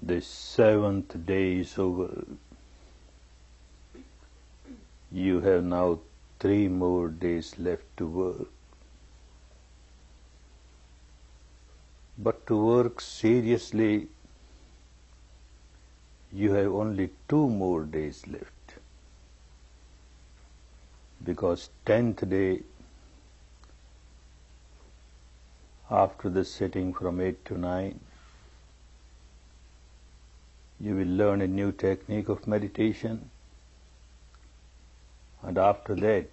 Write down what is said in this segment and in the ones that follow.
The 7th day is over. You have now 3 more days left to work. But to work seriously, you have only 2 more days left. Because 10th day, after the sitting from 8 to 9, you will learn a new technique of meditation, and after that,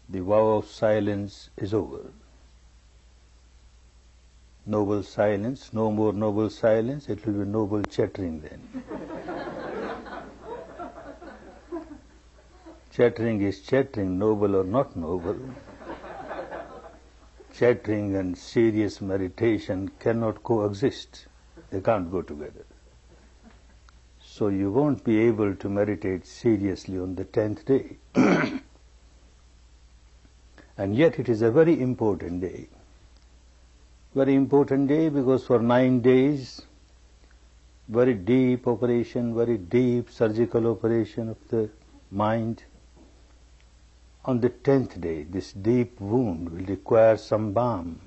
the vow of silence is over. Noble silence, no more noble silence, it will be noble chattering then. Chattering is chattering, noble or not noble. Chattering and serious meditation cannot coexist. They can't go together. So you won't be able to meditate seriously on the 10th day. And yet it is a very important day. Very important day because for 9 days, very deep operation, very deep surgical operation of the mind. On the 10th day, this deep wound will require some balm.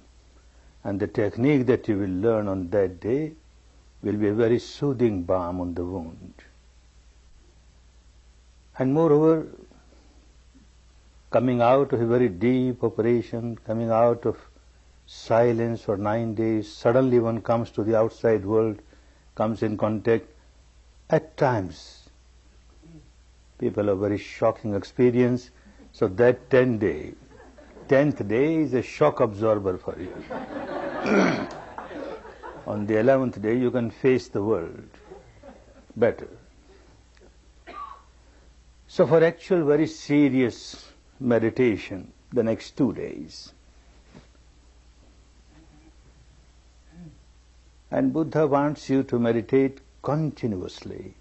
And the technique that you will learn on that day will be a very soothing balm on the wound. And moreover, coming out of a very deep operation, coming out of silence for 9 days, suddenly one comes to the outside world, comes in contact. At times, people have very shocking experience, so that 10th day is a shock absorber for you. On the 11th day, you can face the world better. So for actual very serious meditation, the next 2 days. And Buddha wants you to meditate continuously.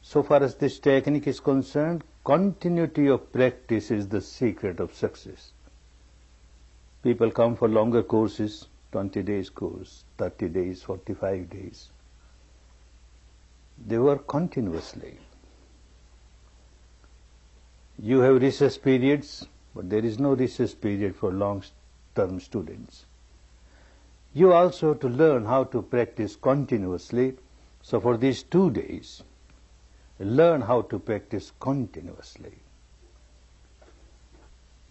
So far as this technique is concerned, continuity of practice is the secret of success. People come for longer courses, 20 days course, 30 days, 45 days. They work continuously. You have recess periods, but there is no recess period for long-term students. You also to learn how to practice continuously. So for these 2 days, learn how to practice continuously.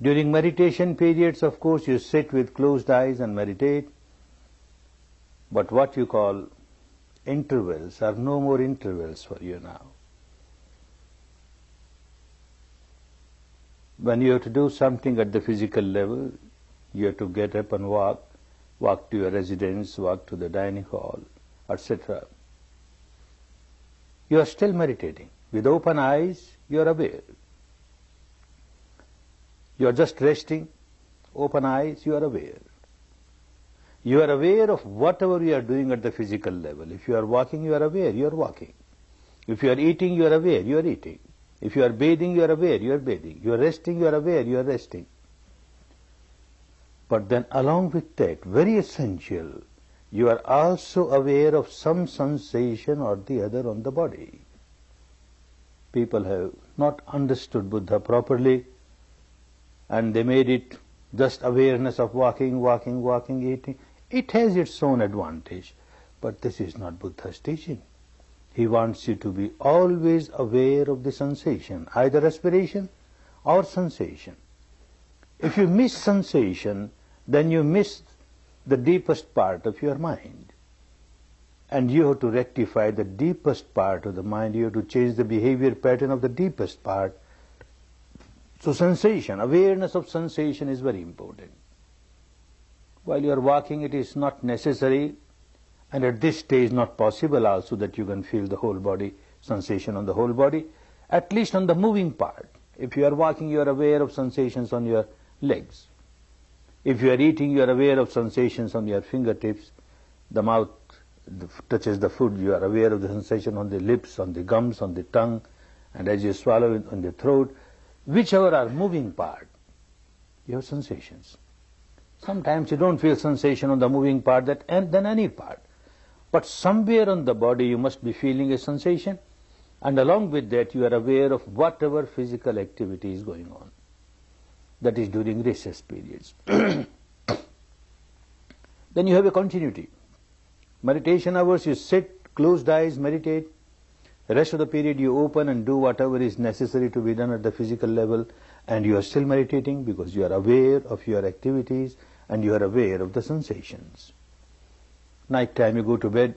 During meditation periods, of course, you sit with closed eyes and meditate. But what you call intervals are no more intervals for you now. When you have to do something at the physical level, you have to get up and walk to your residence, walk to the dining hall, etc. You are still meditating. With open eyes, you are aware. You are just resting, open eyes, you are aware. You are aware of whatever you are doing at the physical level. If you are walking, you are aware, you are walking. If you are eating, you are aware, you are eating. If you are bathing, you are aware, you are bathing. You are resting, you are aware, you are resting. But then along with that, very essential, you are also aware of some sensation or the other on the body. People have not understood Buddha properly, and they made it just awareness of walking, eating. It has its own advantage, but this is not Buddha's teaching. He wants you to be always aware of the sensation, either respiration or sensation. If you miss sensation, then you miss the deepest part of your mind. And you have to rectify the deepest part of the mind. You have to change the behavior pattern of the deepest part. So sensation, awareness of sensation is very important. While you are walking, it is not necessary, and at this stage not possible also that you can feel the whole body, sensation on the whole body, at least on the moving part. If you are walking, you are aware of sensations on your legs. If you are eating, you are aware of sensations on your fingertips. The mouth touches the food, you are aware of the sensation on the lips, on the gums, on the tongue, and as you swallow it on the throat. Whichever are moving part, you have sensations. Sometimes you don't feel sensation on the moving part than any part. But somewhere on the body you must be feeling a sensation, and along with that you are aware of whatever physical activity is going on. That is during recess periods. Then you have a continuity. Meditation hours, you sit, closed eyes, meditate. The rest of the period you open and do whatever is necessary to be done at the physical level, and you are still meditating because you are aware of your activities and you are aware of the sensations. Night time you go to bed,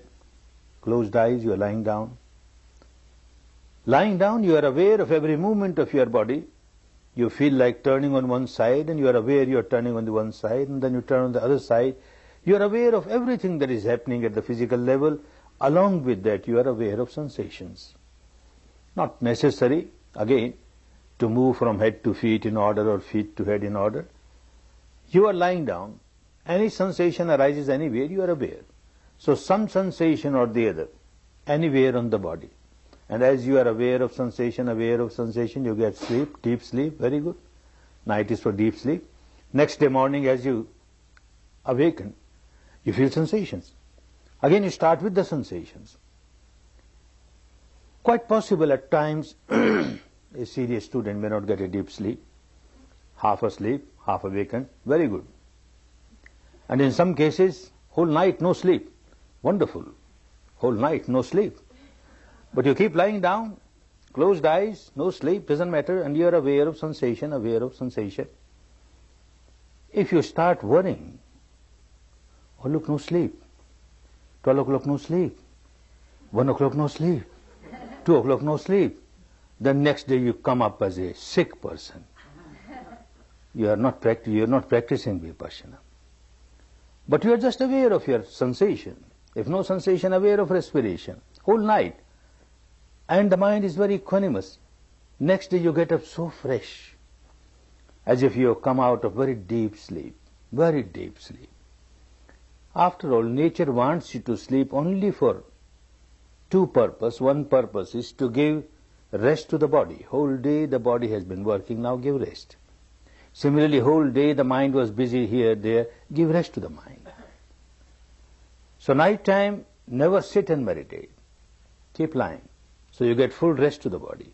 closed eyes, you are lying down. Lying down, you are aware of every movement of your body. You feel like turning on one side and you are aware you are turning on the one side, and then you turn on the other side. You are aware of everything that is happening at the physical level. Along with that you are aware of sensations. Not necessary, again, to move from head to feet in order or feet to head in order. You are lying down. Any sensation arises anywhere, you are aware. So some sensation or the other, anywhere on the body. And as you are aware of sensation, you get sleep, deep sleep, very good. Night is for deep sleep. Next day morning as you awaken, you feel sensations. Again you start with the sensations. Quite possible at times a serious student may not get a deep sleep, half asleep, half awakened, very good. And in some cases, whole night no sleep, wonderful, whole night no sleep. But you keep lying down, closed eyes, no sleep, doesn't matter, and you are aware of sensation, If you start worrying, oh look, no sleep, 12 o'clock no sleep, 1 o'clock no sleep, 2 o'clock no sleep, then next day you come up as a sick person. You are not practicing Vipassana. But you are just aware of your sensation. If no sensation, aware of respiration, whole night. And the mind is very equanimous. Next day you get up so fresh, as if you have come out of very deep sleep, very deep sleep. After all, nature wants you to sleep only for two purposes. One purpose is to give rest to the body. Whole day the body has been working, now give rest. Similarly, whole day the mind was busy here, there, give rest to the mind. So night time, never sit and meditate. Keep lying. So you get full rest to the body.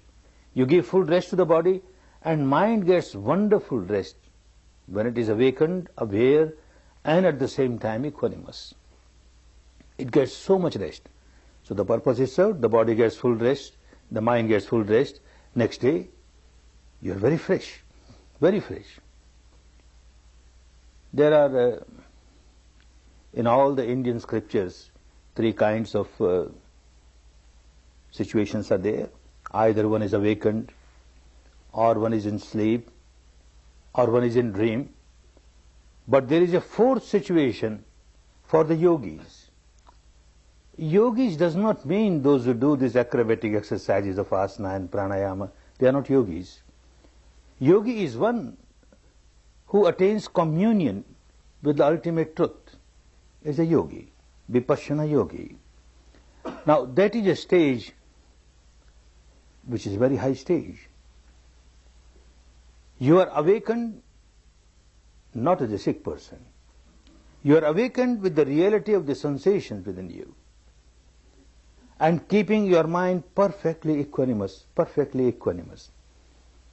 You give full rest to the body, and mind gets wonderful rest when it is awakened, aware, and at the same time equanimous. It gets so much rest. So the purpose is served, the body gets full rest, the mind gets full rest. Next day, you are very fresh, very fresh. There are, in all the Indian scriptures, three kinds of situations are there. Either one is awakened, or one is in sleep, or one is in dream. But there is a fourth situation for the yogis. Yogis does not mean those who do these acrobatic exercises of asana and pranayama. They are not yogis. Yogi is one who attains communion with the ultimate truth. Is a yogi, Vipassana yogi. Now that is a stage which is a very high stage. You are awakened not as a sick person. You are awakened with the reality of the sensations within you, and keeping your mind perfectly equanimous, perfectly equanimous.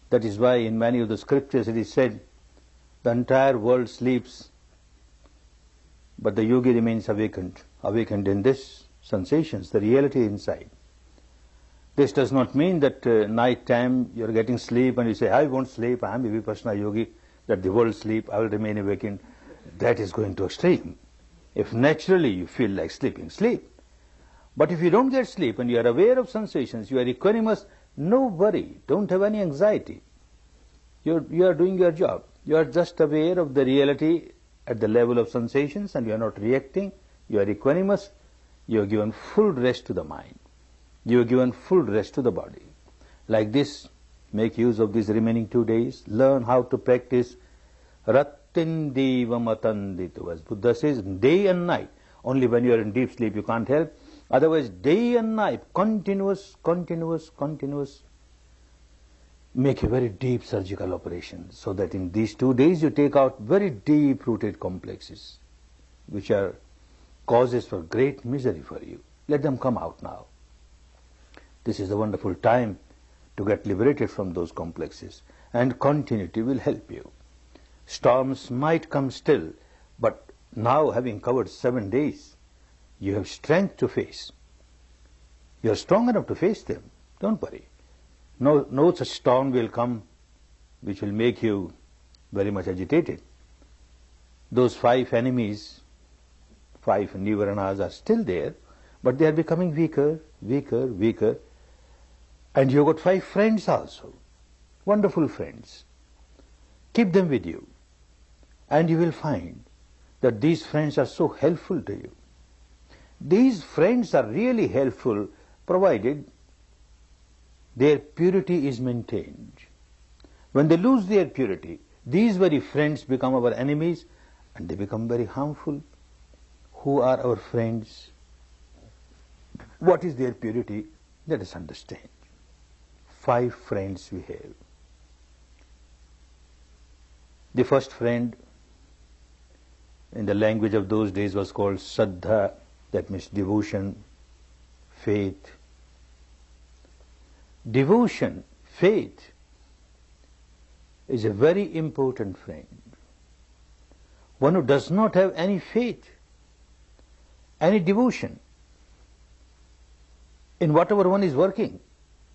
That is why in many of the scriptures it is said, the entire world sleeps, but the yogi remains awakened, awakened in this sensations, the reality inside. This does not mean that night time you are getting sleep and you say, I won't sleep, I am a Vipassana yogi, that the world sleep, I will remain awakened. That is going to extreme. If naturally you feel like sleeping, sleep. But if you don't get sleep and you are aware of sensations, you are equanimous, no worry, don't have any anxiety. You are doing your job. You are just aware of the reality at the level of sensations, and you are not reacting. You are equanimous. You are given full rest to the mind. You are given full rest to the body. Like this, make use of these remaining 2 days. Learn how to practice Rattindiva Matanditu. As Buddha says, day and night. Only when you are in deep sleep you can't help. Otherwise, day and night, continuous. Make a very deep surgical operation, so that in these 2 days you take out very deep-rooted complexes, which are causes for great misery for you. Let them come out now. This is a wonderful time to get liberated from those complexes, and continuity will help you. Storms might come still, but now having covered 7 days, you have strength to face. You are strong enough to face them. Don't worry. No such storm will come which will make you very much agitated. Those 5 enemies, 5 nivaranas are still there, but they are becoming weaker, weaker, weaker. And you have got 5 friends also, wonderful friends. Keep them with you, and you will find that these friends are so helpful to you. These friends are really helpful provided their purity is maintained. When they lose their purity, these very friends become our enemies and they become very harmful. Who are our friends? What is their purity? Let us understand. 5 friends we have. The first friend in the language of those days was called Saddha, that means devotion, faith. Devotion, faith is a very important friend. One who does not have any faith, any devotion in whatever one is working,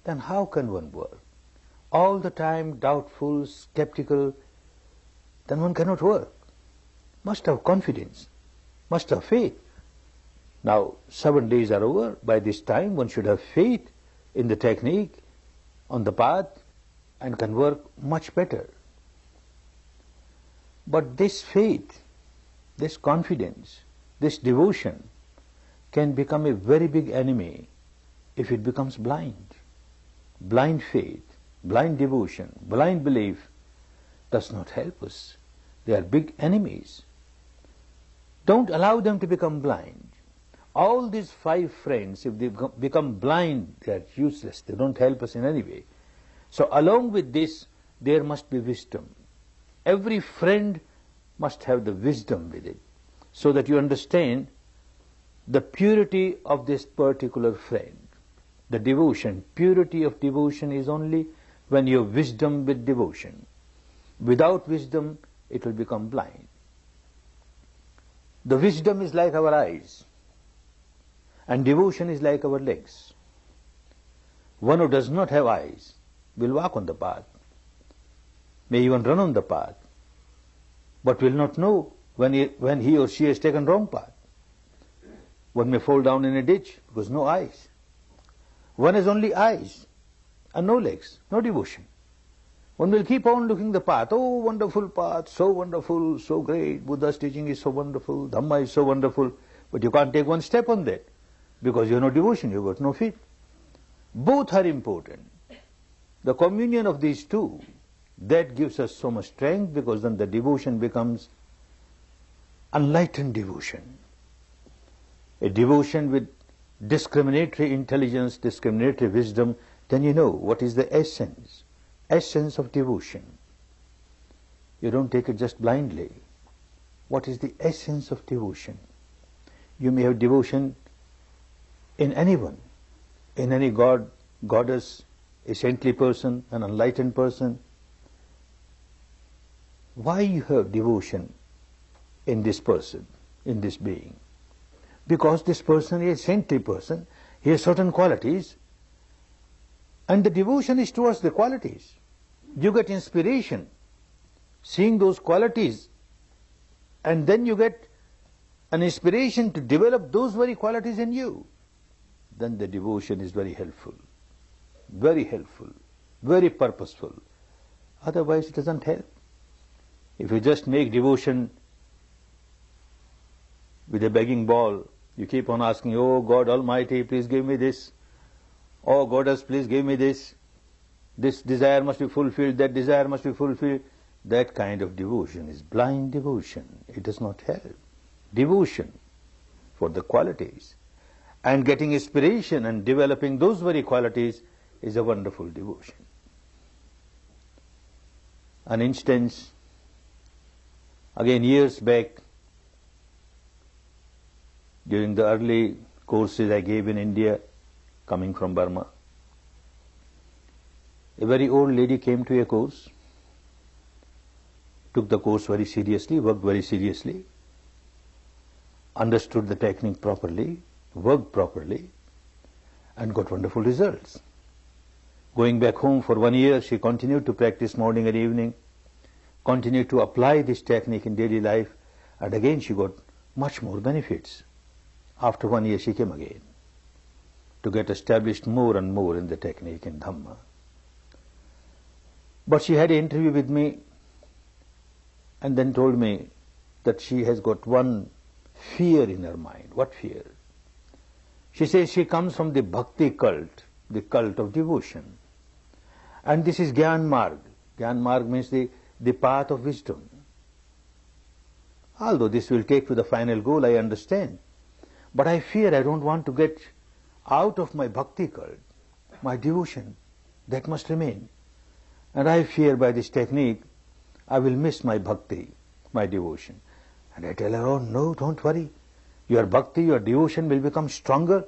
then how can one work? All the time doubtful, skeptical, then one cannot work. Must have confidence, must have faith. Now 7 days are over. By this time one should have faith in the technique, on the path, and can work much better. But this faith, this confidence, this devotion can become a very big enemy if it becomes blind. Blind faith, blind devotion, blind belief does not help us. They are big enemies. Don't allow them to become blind. All these 5 friends, if they become blind, they are useless. They don't help us in any way. So along with this, there must be wisdom. Every friend must have the wisdom with it, so that you understand the purity of this particular friend. The devotion, purity of devotion is only when you have wisdom with devotion. Without wisdom, it will become blind. The wisdom is like our eyes, and devotion is like our legs. One who does not have eyes will walk on the path, may even run on the path, but will not know when he or she has taken wrong path. One may fall down in a ditch because no eyes. One has only eyes and no legs, no devotion. One will keep on looking the path. Oh, wonderful path, so wonderful, so great. Buddha's teaching is so wonderful, Dhamma is so wonderful. But you can't take one step on that because you have no devotion, you have got no faith. Both are important. The communion of these two, that gives us so much strength, because then the devotion becomes enlightened devotion. A devotion with discriminatory intelligence, discriminatory wisdom, then you know what is the essence of devotion. You don't take it just blindly. What is the essence of devotion? You may have devotion in anyone, in any god, goddess, a saintly person, an enlightened person. Why you have devotion in this person, in this being? Because this person is a saintly person, he has certain qualities, and the devotion is towards the qualities. You get inspiration seeing those qualities, and then you get an inspiration to develop those very qualities in you. Then the devotion is very helpful, very purposeful. Otherwise it doesn't help. If you just make devotion with a begging bowl, you keep on asking, oh God Almighty, please give me this. Oh Goddess, please give me this. This desire must be fulfilled, that desire must be fulfilled. That kind of devotion is blind devotion. It does not help. Devotion for the qualities, and getting inspiration and developing those very qualities is a wonderful devotion. An instance, again years back, During the early courses I gave in India, coming from Burma, a very old lady came to a course, took the course very seriously, worked very seriously, understood the technique properly, worked properly, and got wonderful results. Going back home for 1 year, she continued to practice morning and evening, continued to apply this technique in daily life, and again she got much more benefits. After 1 year she came again to get established more and more in the technique in Dhamma. But she had an interview with me and then told me that she has got one fear in her mind. What fear? She says she comes from the bhakti cult, the cult of devotion. And this is Gyan Marg. Gyan Marg means the path of wisdom. Although this will take to the final goal, I understand. But I fear I don't want to get out of my bhakti cult, my devotion. That must remain. And I fear by this technique, I will miss my bhakti, my devotion. And I tell her, oh no, don't worry. Your bhakti, your devotion will become stronger.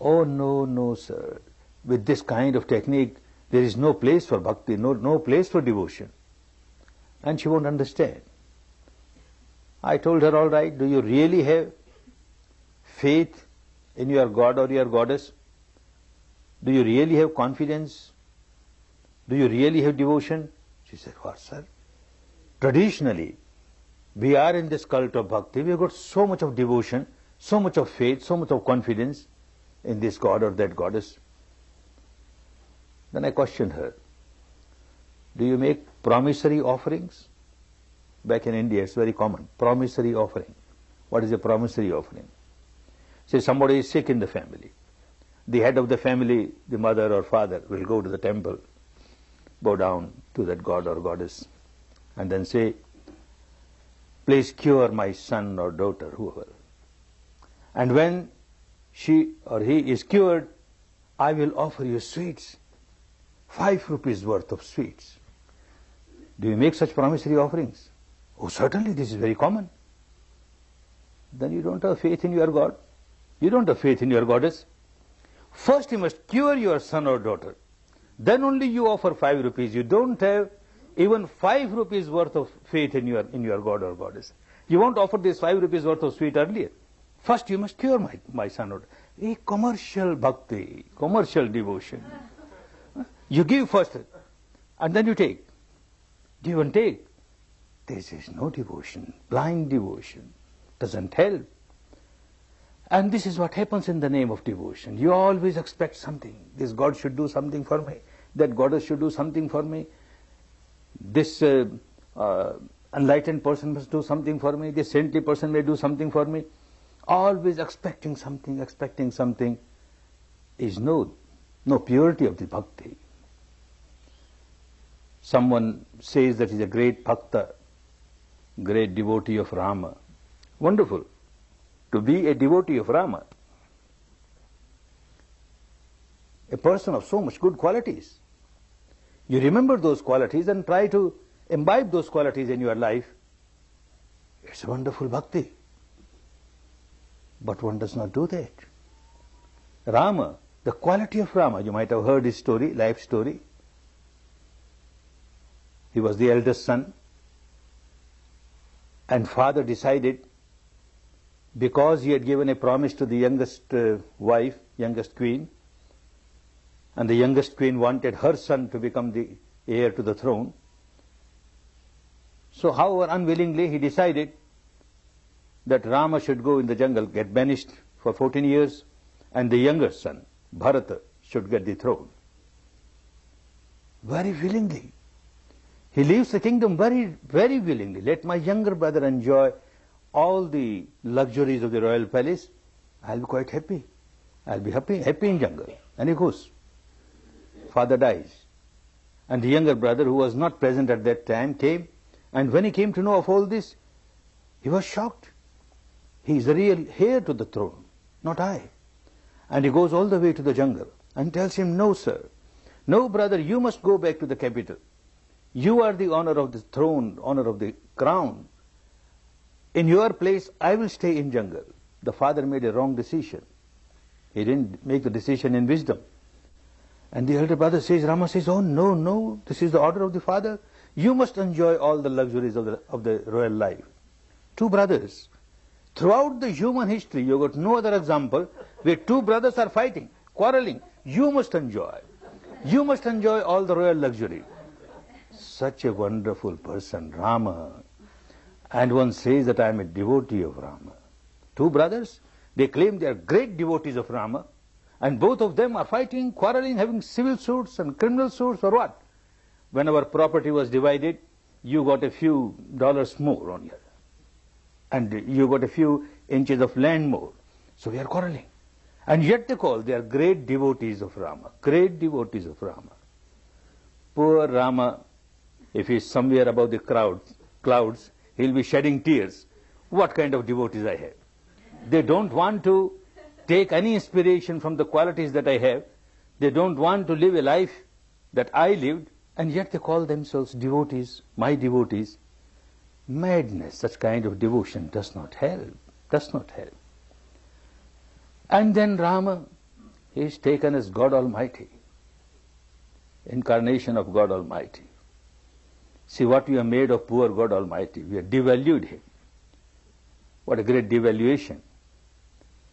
Oh no, sir. With this kind of technique, there is no place for bhakti, no place for devotion. And she won't understand. I told her, all right, do you really have faith in your God or your goddess? Do you really have confidence? Do you really have devotion? She said, what, sir? Traditionally, we are in this cult of bhakti. We have got so much of devotion, so much of faith, so much of confidence in this God or that goddess. Then I questioned her, do you make promissory offerings? Back in India, it's very common, promissory offering. What is a promissory offering? Say somebody is sick in the family. The head of the family, the mother or father, will go to the temple, bow down to that god or goddess, and then say, please cure my son or daughter, whoever. And when she or he is cured, I will offer you sweets, 5 rupees worth of sweets. Do you make such promissory offerings? Oh, certainly, this is very common. Then you don't have faith in your God. You don't have faith in your goddess. First you must cure your son or daughter. Then only you offer 5 rupees. You don't have even 5 rupees worth of faith in your God or goddess. You won't offer this 5 rupees worth of sweet earlier. First you must cure my son or daughter. A commercial bhakti, commercial devotion. You give first, and then you take. Give and take. This is no devotion. Blind devotion doesn't help. And this is what happens in the name of devotion. You always expect something. This God should do something for me. That goddess should do something for me. This enlightened person must do something for me. This saintly person may do something for me. Always expecting something is no purity of the bhakti. Someone says that he is a great bhakta, great devotee of Rama. Wonderful. To be a devotee of Rama. A person of so much good qualities. You remember those qualities and try to imbibe those qualities in your life. It's a wonderful bhakti. But one does not do that. Rama, the quality of Rama, you might have heard his story, life story. He was the eldest son, and father decided, because he had given a promise to the youngest wife, youngest queen, and the youngest queen wanted her son to become the heir to the throne. So however unwillingly he decided that Rama should go in the jungle, get banished for 14 years, and the younger son, Bharata, should get the throne. Very willingly. He leaves the kingdom very, very willingly. Let my younger brother enjoy all the luxuries of the royal palace. I'll be quite happy. I'll be happy in jungle. And he goes. Father dies. And the younger brother, who was not present at that time, came. And when he came to know of all this, he was shocked. He is the real heir to the throne, not I. And he goes all the way to the jungle and tells him, no, sir. No, brother, you must go back to the capital. You are the honor of the throne, honor of the crown. In your place, I will stay in jungle. the father made a wrong decision. He didn't make the decision in wisdom. And the elder brother says, Rama says, oh no, no, this is the order of the father. You must enjoy all the luxuries of the royal life. Two brothers. Throughout the human history, you got no other example where two brothers are fighting, quarreling. You must enjoy. You must enjoy all the royal luxury. Such a wonderful person, Rama. And one says that I am a devotee of Rama. Two brothers, they claim they are great devotees of Rama, and both of them are fighting, quarreling, having civil suits and criminal suits or what. When our property was divided, you got a few dollars more on here. And you got a few inches of land more. So we are quarreling. And yet they are great devotees of Rama. Great devotees of Rama. Poor Rama, if he is somewhere above the clouds, he will be shedding tears. What kind of devotees I have? They don't want to take any inspiration from the qualities that I have. They don't want to live a life that I lived, and yet they call themselves devotees, my devotees. Madness, such kind of devotion does not help, does not help. And then Rama, he is taken as God Almighty, incarnation of God Almighty. See what we have made of poor God Almighty. We have devalued him. What a great devaluation.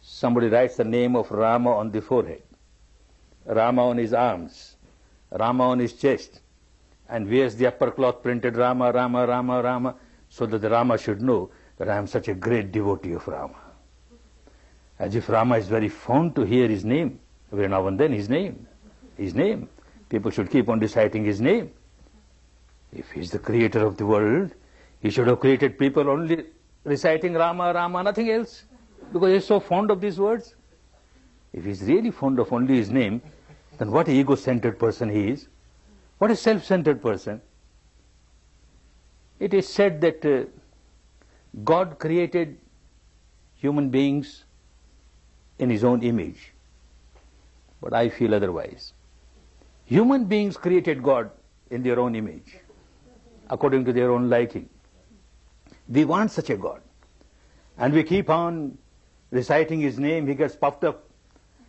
Somebody writes the name of Rama on the forehead, Rama on his arms, Rama on his chest, and wears the upper cloth printed Rama, Rama, Rama, Rama, so that the Rama should know that I am such a great devotee of Rama. As if Rama is very fond to hear his name, every now and then his name. People should keep on reciting his name. If he is the creator of the world, he should have created people only reciting Rama, Rama, nothing else, because he is so fond of these words. If he is really fond of only his name, then what an ego-centered person he is. What a self-centered person. It is said that God created human beings in his own image. But I feel otherwise. Human beings created God in their own image, according to their own liking. We want such a God. And we keep on reciting his name, he gets puffed up.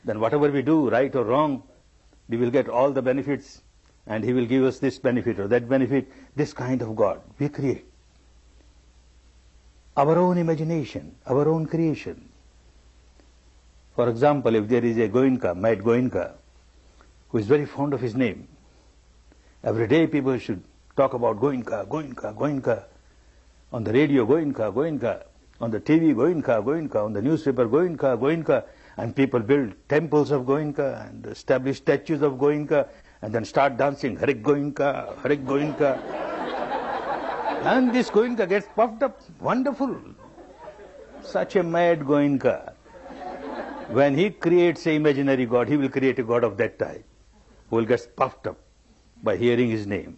Then whatever we do, right or wrong, we will get all the benefits, and he will give us this benefit or that benefit. This kind of God we create. Our own imagination, our own creation. For example, if there is a Goenka, mad Goenka, who is very fond of his name, every day people should talk about Goenka, Goenka, Goenka. On the radio, Goenka, Goenka. On the TV, Goenka, Goenka. On the newspaper, Goenka, Goenka. And people build temples of Goenka and establish statues of Goenka and then start dancing Harik Goenka, Harik Goenka. And this Goenka gets puffed up. Wonderful. Such a mad Goenka. When he creates an imaginary God, he will create a God of that type, who will get puffed up by hearing his name.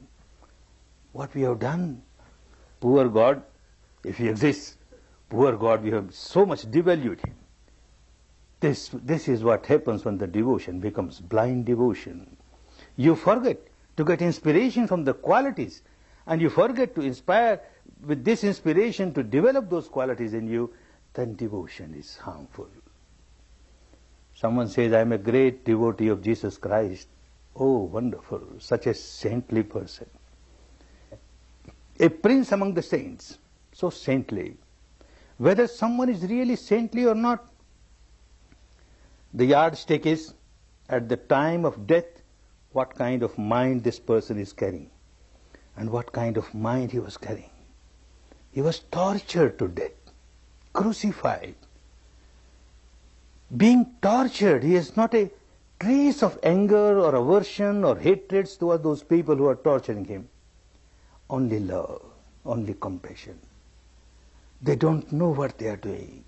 What we have done, poor God, if he exists, poor God, we have so much devalued him. This is what happens when the devotion becomes blind devotion. You forget to get inspiration from the qualities, and you forget to inspire with this inspiration to develop those qualities in you, then devotion is harmful. Someone says, I am a great devotee of Jesus Christ. Oh, wonderful, such a saintly person. A prince among the saints, so saintly. Whether someone is really saintly or not, the yardstick is, at the time of death, what kind of mind this person is carrying, and what kind of mind he was carrying. He was tortured to death, crucified. Being tortured, he has not a trace of anger or aversion or hatred towards those people who are torturing him. Only love, only compassion. They don't know what they are doing.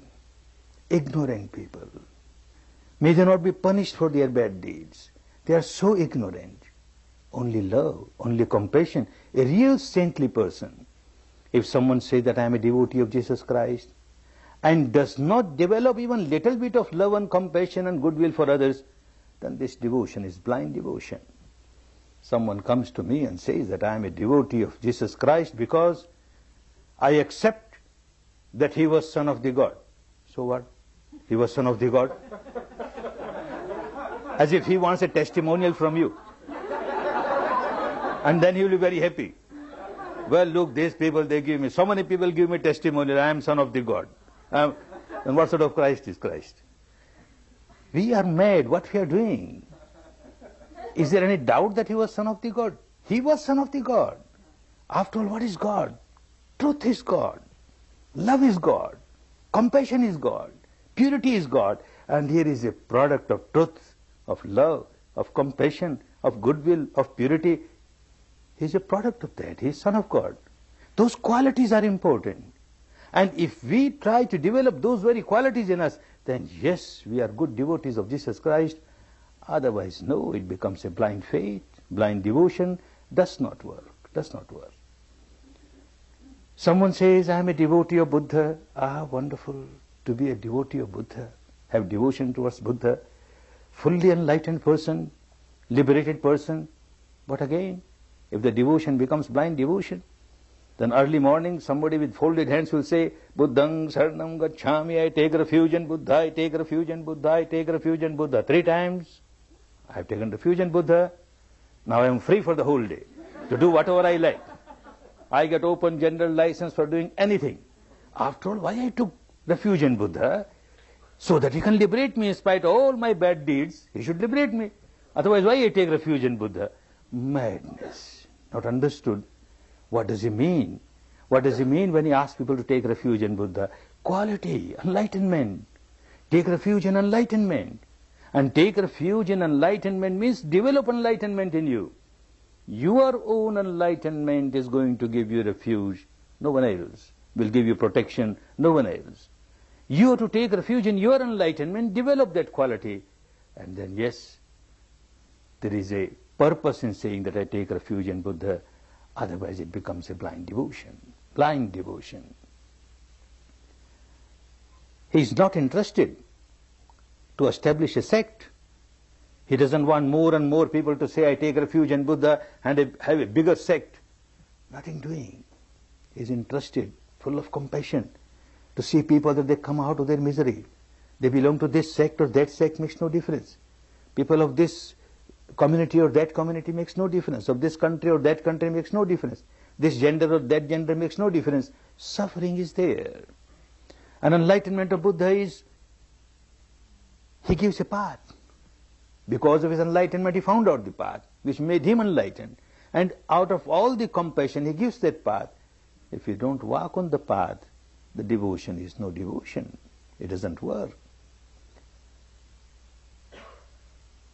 Ignorant people. May they not be punished for their bad deeds. They are so ignorant. Only love, only compassion. A real saintly person. If someone says that I am a devotee of Jesus Christ and does not develop even little bit of love and compassion and goodwill for others, then this devotion is blind devotion. Someone comes to me and says that I am a devotee of Jesus Christ because I accept that he was Son of the God. So what? He was son of the God. As if he wants a testimonial from you. And then he will be very happy. Well, look, these people, they give me, so many people give me testimonial, I am son of the God. And what sort of Christ is Christ? We are mad, what we are doing? Is there any doubt that he was son of the God? He was son of the God. After all, what is God? Truth is God. Love is God. Compassion is God. Purity is God. And here is a product of truth, of love, of compassion, of goodwill, of purity. He is a product of that. He is son of God. Those qualities are important. And if we try to develop those very qualities in us, then yes, we are good devotees of Jesus Christ. Otherwise, no, it becomes a blind faith, blind devotion. Does not work, does not work. Someone says, I am a devotee of Buddha. Ah, wonderful, to be a devotee of Buddha, have devotion towards Buddha, fully enlightened person, liberated person. But again, if the devotion becomes blind devotion, then early morning somebody with folded hands will say, Buddhang Saranam Gacchami, I take refuge in Buddha, I take refuge in Buddha, I take refuge in Buddha. 3 times I have taken refuge in Buddha. Now I am free for the whole day to do whatever I like. I get open general license for doing anything. After all, why I took refuge in Buddha? So that he can liberate me in spite of all my bad deeds. He should liberate me. Otherwise, why I take refuge in Buddha? Madness. Not understood. What does he mean? What does he mean when he asks people to take refuge in Buddha? Quality, enlightenment. Take refuge in enlightenment. And take refuge in enlightenment means develop enlightenment in you. Your own enlightenment is going to give you refuge. No one else will give you protection. No one else. You have to take refuge in your enlightenment, develop that quality. And then yes, there is a purpose in saying that I take refuge in Buddha. Otherwise it becomes a blind devotion. Blind devotion. He is not interested to establish a sect. He doesn't want more and more people to say, I take refuge in Buddha and have a bigger sect. Nothing doing. He is interested, full of compassion, to see people that they come out of their misery. They belong to this sect or that sect, makes no difference. People of this community or that community makes no difference. Of this country or that country makes no difference. This gender or that gender makes no difference. Suffering is there. And enlightenment of Buddha is, he gives a path. Because of his enlightenment, he found out the path, which made him enlightened. And out of all the compassion, he gives that path. If you don't walk on the path, the devotion is no devotion. It doesn't work.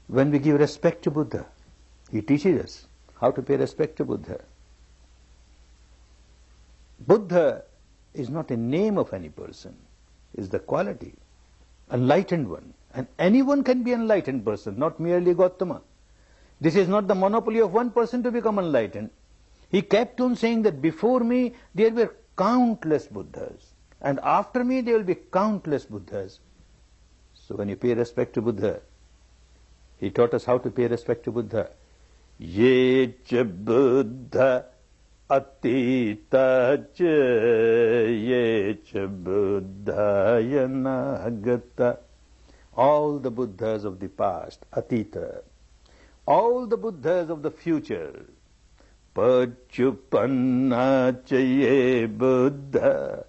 When we give respect to Buddha, he teaches us how to pay respect to Buddha. Buddha is not a name of any person, is the quality, enlightened one. And anyone can be an enlightened person, not merely Gautama. This is not the monopoly of one person to become enlightened. He kept on saying that before me there were countless Buddhas, and after me there will be countless Buddhas. So when you pay respect to Buddha, he taught us how to pay respect to Buddha. Ye cha Buddha atita cha ye cha Buddha yanagata. All the Buddhas of the past, Atita. All the Buddhas of the future, Pachupanna Chaye Buddha.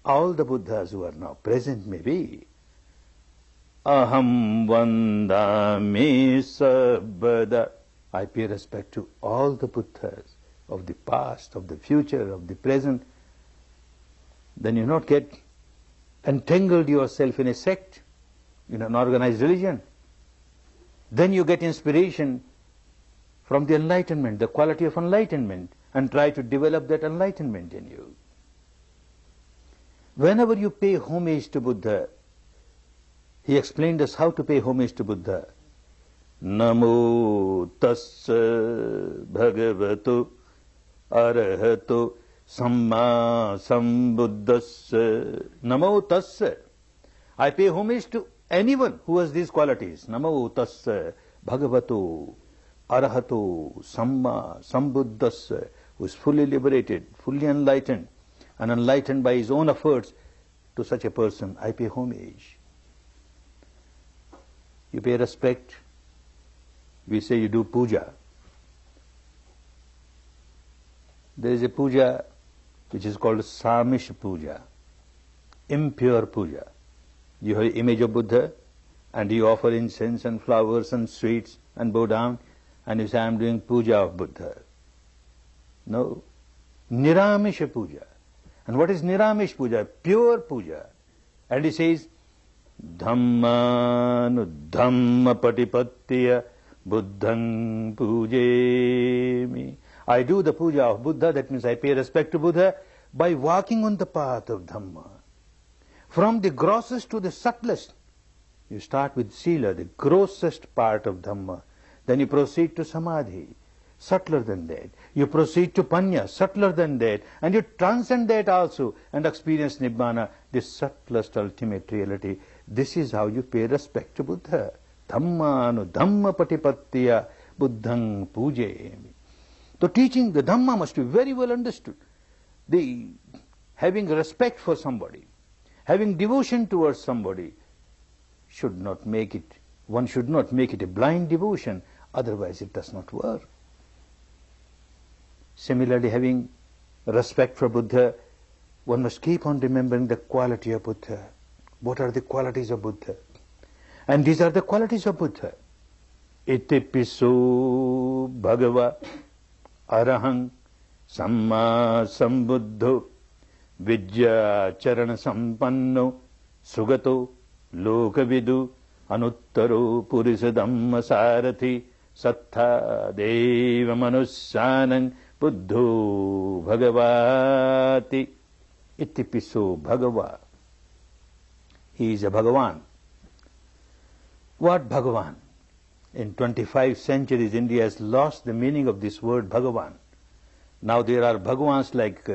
All the Buddhas who are now present may be. Aham Vandami Sabada. I pay respect to all the Buddhas of the past, of the future, of the present. Then you not get entangled yourself in a sect, in an organized religion. Then you get inspiration from the enlightenment, the quality of enlightenment, and try to develop that enlightenment in you. Whenever you pay homage to Buddha, he explained us how to pay homage to Buddha. Namo tassa bhagavato arahato samma sambuddhassa. Namo tassa. I pay homage to anyone who has these qualities. Namo tassa bhagavato arahato samma sambuddhassa, who is fully liberated, fully enlightened, and enlightened by his own efforts. To such a person I pay homage. You pay respect. We say you do puja. There is a puja which is called Samish puja, impure puja. You have an image of Buddha and you offer incense and flowers and sweets and bow down and you say, I am doing puja of Buddha. No. Niramisha puja. And what is Niramish puja? Pure puja. And he says, Dhammanu dhamma patipattiya buddhang pujemi. I do the puja of Buddha, that means I pay respect to Buddha by walking on the path of Dhamma. From the grossest to the subtlest. You start with Sila, the grossest part of Dhamma. Then you proceed to Samadhi, subtler than that. You proceed to Panya, subtler than that. And you transcend that also and experience Nibbana, the subtlest ultimate reality. This is how you pay respect to Buddha. Dhammanu dhamma patipattiya buddhang pujemi. The teaching, the Dhamma must be very well understood. The having respect for somebody, having devotion towards somebody, should not make it, one should not make it a blind devotion, otherwise it does not work. Similarly, having respect for Buddha, one must keep on remembering the quality of Buddha. What are the qualities of Buddha? And these are the qualities of Buddha. Itipiso bhagava arahang samma sambuddho vidya charana sampanno sugato lokavidu anuttaro purisa dhamma sarathi sattha deva manussanang buddho bhagavati. Itipiso bhagava. He is a Bhagavan. What Bhagavan? In 25 centuries, India has lost the meaning of this word Bhagavan. Now there are Bhagavans like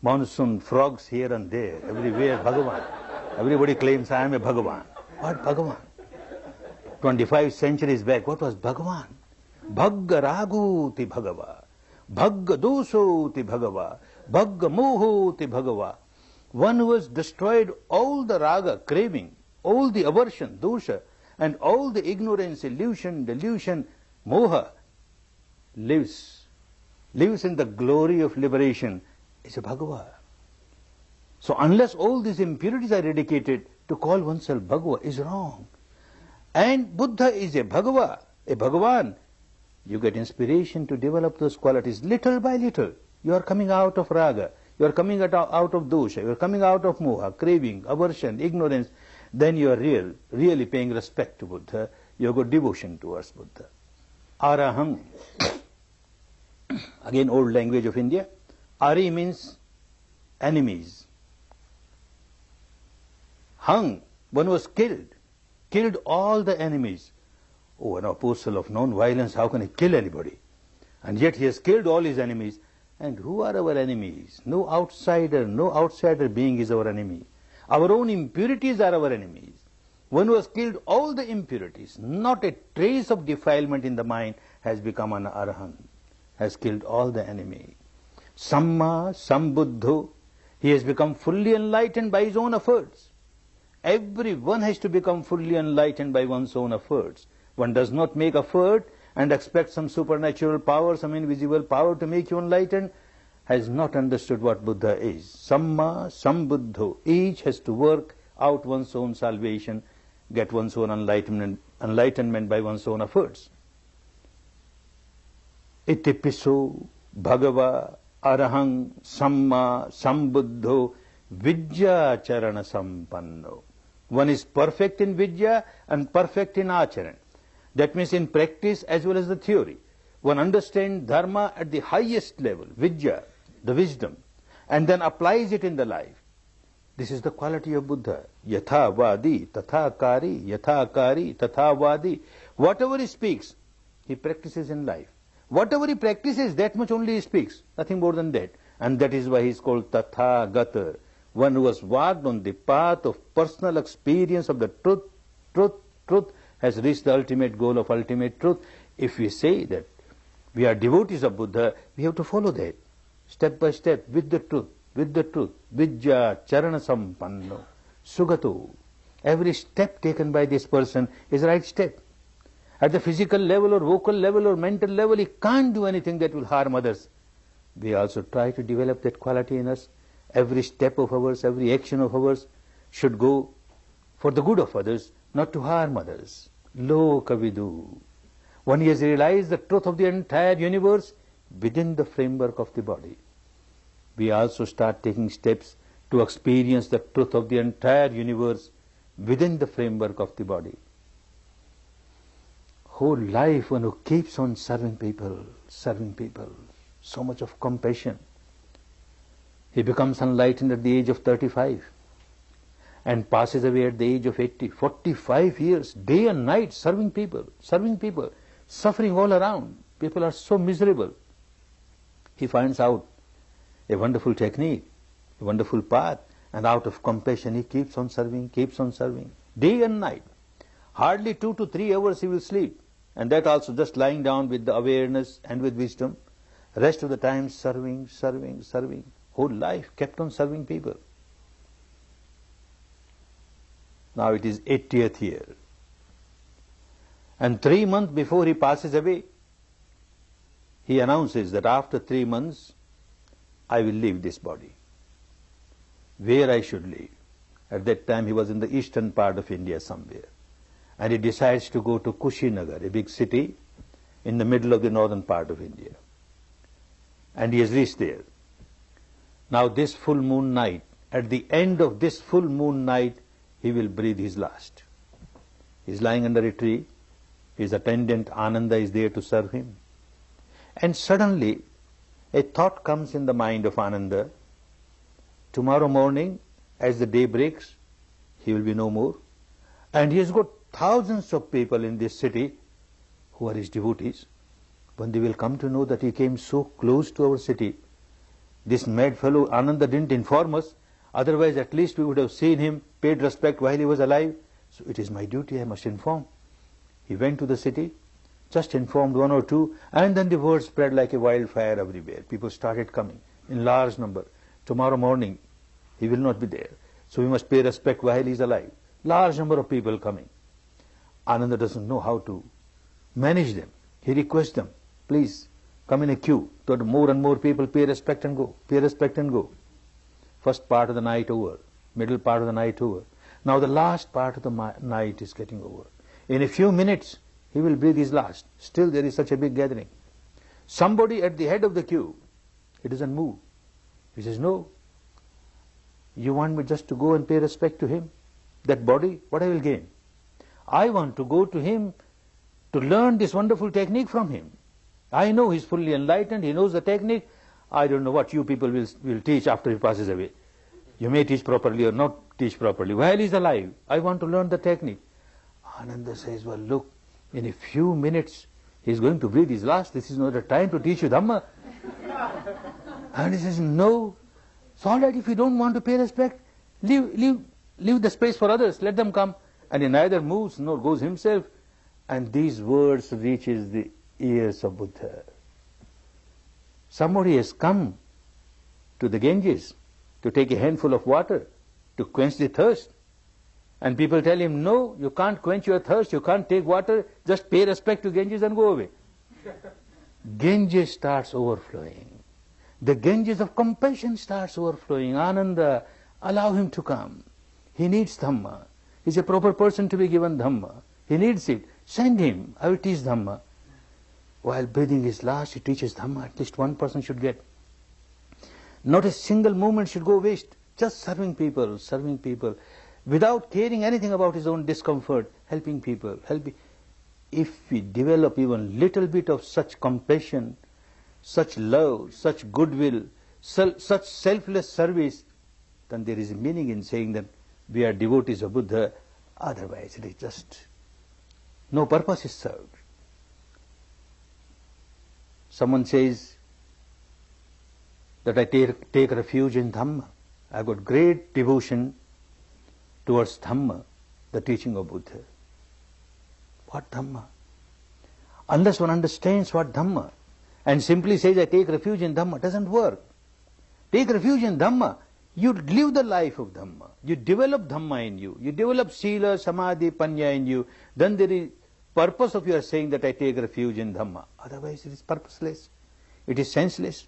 monsoon frogs here and there, everywhere Bhagavan. Everybody claims, I am a Bhagavan. What Bhagavan? 25 centuries back, what was Bhagavan? Bhagga raguti Bhagava, Bhagga dosoti Bhagava, Bhagga mohoti Bhagava. One who has destroyed all the raga, craving, all the aversion, dosha, and all the ignorance, illusion, delusion, moha, lives in the glory of liberation, is a Bhagava. So unless all these impurities are eradicated, to call oneself Bhagava is wrong. And Buddha is a Bhagava, a Bhagavan. You get inspiration to develop those qualities little by little. You are coming out of raga, you are coming out of dosha, you are coming out of moha, craving, aversion, ignorance. Then you are really paying respect to Buddha. You have got devotion towards Buddha. Arahang. Again, old language of India. Ari means enemies. Hang, one was killed all the enemies. Oh, an apostle of non-violence, how can he kill anybody? And yet he has killed all his enemies. And who are our enemies? No outsider being is our enemy. Our own impurities are our enemies. One who has killed all the impurities, not a trace of defilement in the mind, has become an arahant, has killed all the enemy. Samma sambuddho, he has become fully enlightened by his own efforts. Everyone has to become fully enlightened by one's own efforts. One does not make effort and expect some supernatural power, some invisible power to make you enlightened, has not understood what Buddha is. Samma sambuddho. Each has to work out one's own salvation, get one's own enlightenment by one's own efforts. Itipiso bhagava arahang samma sambuddho vidya charana sampanno. One is perfect in vidya and perfect in acharan. That means in practice as well as the theory. One understands dharma at the highest level, vidya, the wisdom, and then applies it in the life. This is the quality of Buddha. Yatha vadi, tatha kari, yatha kari, tatha vadi. Whatever he speaks, he practices in life. Whatever he practices, that much only he speaks, nothing more than that. And that is why he is called tatha gata, one who has walked on the path of personal experience of the truth, has reached the ultimate goal of ultimate truth. If we say that we are devotees of Buddha, we have to follow that, step by step, with the truth, vidya charana sampanno, sugato. Every step taken by this person is the right step. At the physical level or vocal level or mental level, he can't do anything that will harm others. We also try to develop that quality in us. Every step of ours, every action of ours should go for the good of others, not to harm others. Lokavidu. When he has realized the truth of the entire universe within the framework of the body, we also start taking steps to experience the truth of the entire universe within the framework of the body. Whole life one who keeps on serving people, so much of compassion. He becomes enlightened at the age of 35 and passes away at the age of 80. 45 years, day and night, serving people, suffering all around. People are so miserable. He finds out a wonderful technique, a wonderful path, and out of compassion he keeps on serving, day and night. Hardly 2 to 3 hours he will sleep, and that also just lying down with the awareness and with wisdom. Rest of the time serving. Whole life kept on serving people. Now it is 80th year. And 3 months before he passes away, he announces that after 3 months, I will leave this body. Where I should live? At that time he was in the eastern part of India somewhere. And he decides to go to Kushinagar, a big city in the middle of the northern part of India. And he has reached there. Now this full moon night, at the end of this full moon night, he will breathe his last. He is lying under a tree. His attendant Ananda is there to serve him. And suddenly a thought comes in the mind of Ananda. Tomorrow morning, as the day breaks, he will be no more. And he has got thousands of people in this city who are his devotees. When they will come to know that he came so close to our city, this mad fellow Ananda didn't inform us, otherwise at least we would have seen him, paid respect while he was alive. So it is my duty, I must inform. He went to the city, just informed 1 or 2, and then the word spread like a wildfire everywhere. People started coming in large number. Tomorrow morning, he will not be there. So we must pay respect while he is alive. Large number of people coming. Ananda doesn't know how to manage them. He requests them, please come in a queue. So that more and more people pay respect and go. First part of the night over, middle part of the night over. Now the last part of the night is getting over. In a few minutes, he will breathe his last. Still there is such a big gathering. Somebody at the head of the queue, he doesn't move. He says, no, you want me just to go and pay respect to him? That body, what I will gain? I want to go to him to learn this wonderful technique from him. I know he's fully enlightened, he knows the technique. I don't know what you people will teach after he passes away. You may teach properly or not teach properly. While he's alive, I want to learn the technique. Ananda says, well, look, in a few minutes he's going to breathe his last. This is not the time to teach you Dhamma. And he says, no, it's all right if you don't want to pay respect. Leave the space for others. Let them come. And he neither moves nor goes himself. And these words reaches the ears of Buddha. Somebody has come to the Ganges to take a handful of water to quench the thirst. And people tell him, no, you can't quench your thirst, you can't take water, just pay respect to Ganges and go away. Ganges starts overflowing. The Ganges of compassion starts overflowing. Ananda, allow him to come. He needs Dhamma. He's a proper person to be given Dhamma. He needs it. Send him. I will teach Dhamma. While breathing his last, he teaches Dhamma. At least one person should get. Not a single moment should go waste. Just serving people, without caring anything about his own discomfort, helping people. If we develop even little bit of such compassion, such love, such goodwill, such selfless service, then there is a meaning in saying that we are devotees of Buddha. Otherwise it is just no purpose is served. Someone says that I take refuge in Dhamma. I have got great devotion towards Dhamma, the teaching of Buddha. What Dhamma? Unless one understands what Dhamma and simply says I take refuge in Dhamma, doesn't work. Take refuge in Dhamma You live the life of Dhamma. You develop Dhamma in you. You develop Sila, Samadhi, Panya in you. Then there is purpose of your saying that I take refuge in Dhamma. Otherwise it is purposeless. It is senseless.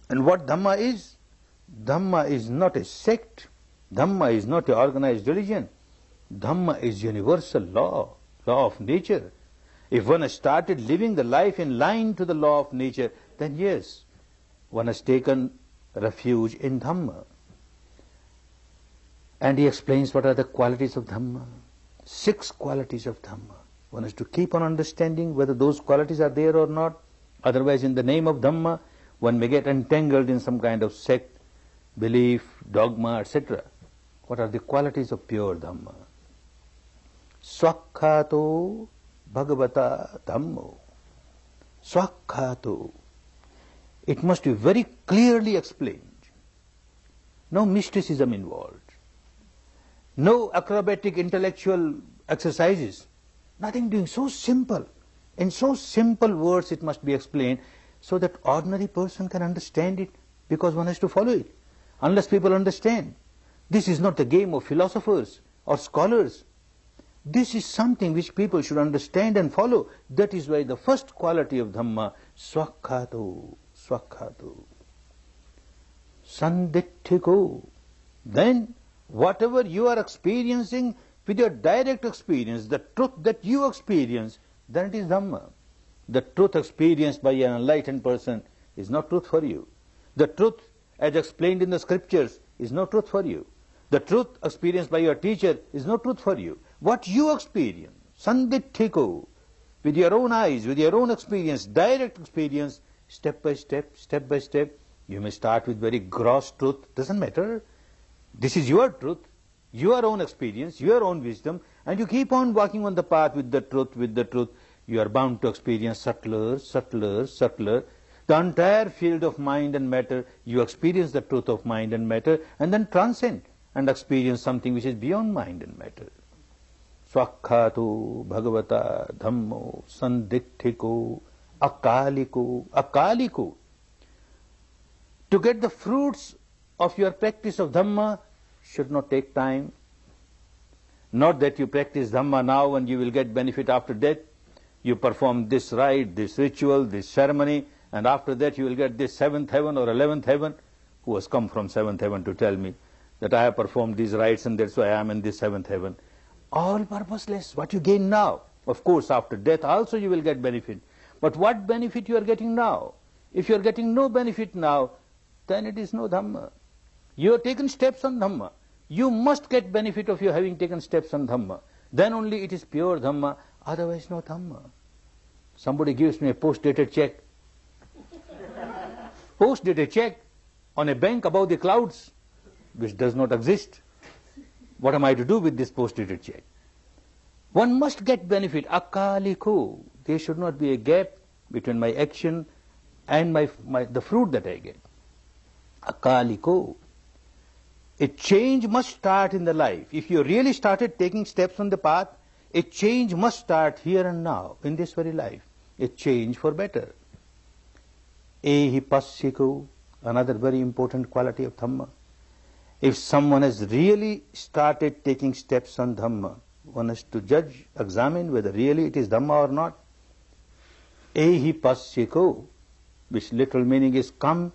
And what Dhamma is? Dhamma is not a sect. Dhamma is not an organized religion. Dhamma is universal law, law of nature. If one has started living the life in line to the law of nature, then yes, one has taken refuge in Dhamma. And he explains what are the qualities of Dhamma. 6 qualities of Dhamma. One has to keep on understanding whether those qualities are there or not. Otherwise, in the name of Dhamma, one may get entangled in some kind of sect, belief, dogma, etc. What are the qualities of pure Dhamma? Swakhato Bhagavata Dhammo. Swakhato. It must be very clearly explained. No mysticism involved. No acrobatic intellectual exercises. Nothing doing. So simple. In so simple words it must be explained so that ordinary person can understand it, because one has to follow it. Unless people understand. This is not the game of philosophers or scholars. This is something which people should understand and follow. That is why the first quality of Dhamma, Swakhato, Swakhato. Sanditthiko. Then, whatever you are experiencing with your direct experience, the truth that you experience, then it is Dhamma. The truth experienced by an enlightened person is not truth for you. The truth, as explained in the scriptures, is not truth for you. The truth experienced by your teacher is not truth for you. What you experience, sanditthiko, with your own eyes, with your own experience, direct experience, step by step, you may start with very gross truth, doesn't matter. This is your truth, your own experience, your own wisdom, and you keep on walking on the path with the truth, you are bound to experience subtler. The entire field of mind and matter, you experience the truth of mind and matter, and then transcend and experience something which is beyond mind and matter. Swakhato Bhagavata Dhammo Sanditthiko Akaliko. To get the fruits of your practice of Dhamma should not take time. Not that you practice Dhamma now and you will get benefit after death. You perform this rite, this ritual, this ceremony, and after that you will get this 7th heaven or 11th heaven. Who has come from 7th heaven to tell me that I have performed these rites and that's why I am in this 7th heaven? All purposeless. What you gain now? Of course, after death also you will get benefit. But what benefit you are getting now? If you are getting no benefit now, then it is no Dhamma. You have taken steps on Dhamma. You must get benefit of your having taken steps on Dhamma. Then only it is pure Dhamma, otherwise no Dhamma. Somebody gives me a post-dated check. Post-dated check on a bank above the clouds, which does not exist. What am I to do with this post-dated check? One must get benefit. Akaliko. There should not be a gap between my action and the fruit that I get. Akaliko. A change must start in the life. If you really started taking steps on the path, a change must start here and now, in this very life. A change for better. VIPASSIKO, another very important quality of Dhamma. If someone has really started taking steps on Dhamma, one has to judge, examine whether really it is Dhamma or not. VIPASSIKO, which literal meaning is come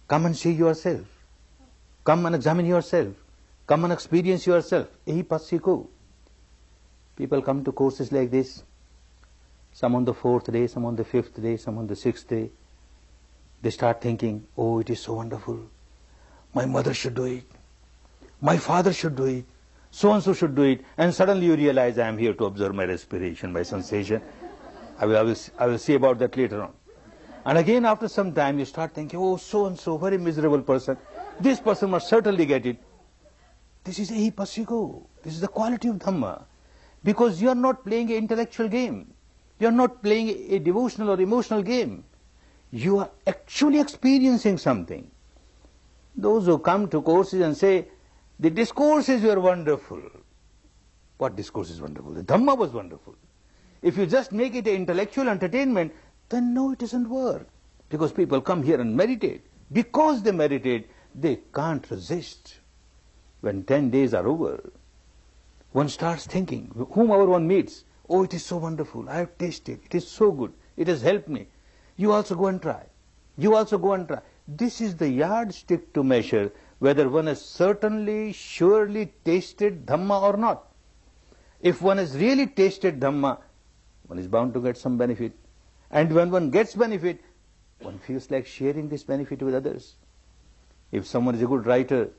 and see yourself. Come and examine yourself. Come and experience yourself. VIPASSIKO. People come to courses like this. Some on the 4th day, some on the 5th day, some on the 6th day. They start thinking, oh, it is so wonderful. My mother should do it. My father should do it. So-and-so should do it. And suddenly you realize, I am here to observe my respiration, my sensation. I will see about that later on. And again, after some time, you start thinking, oh, so-and-so, very miserable person. This person must certainly get it. This is VIPASSIKO. This is the quality of Dhamma. Because you are not playing an intellectual game. You are not playing a devotional or emotional game. You are actually experiencing something. Those who come to courses and say, the discourses were wonderful. What discourse is wonderful? The Dhamma was wonderful. If you just make it an intellectual entertainment, then no, it doesn't work. Because people come here and meditate. Because they meditate, they can't resist. When 10 days are over, one starts thinking, whomever one meets, oh, it is so wonderful, I have tasted, it is so good, it has helped me. You also go and try. You also go and try. This is the yardstick to measure whether one has certainly, surely tasted Dhamma or not. If one has really tasted Dhamma, one is bound to get some benefit. And when one gets benefit, one feels like sharing this benefit with others. If someone is a good writer,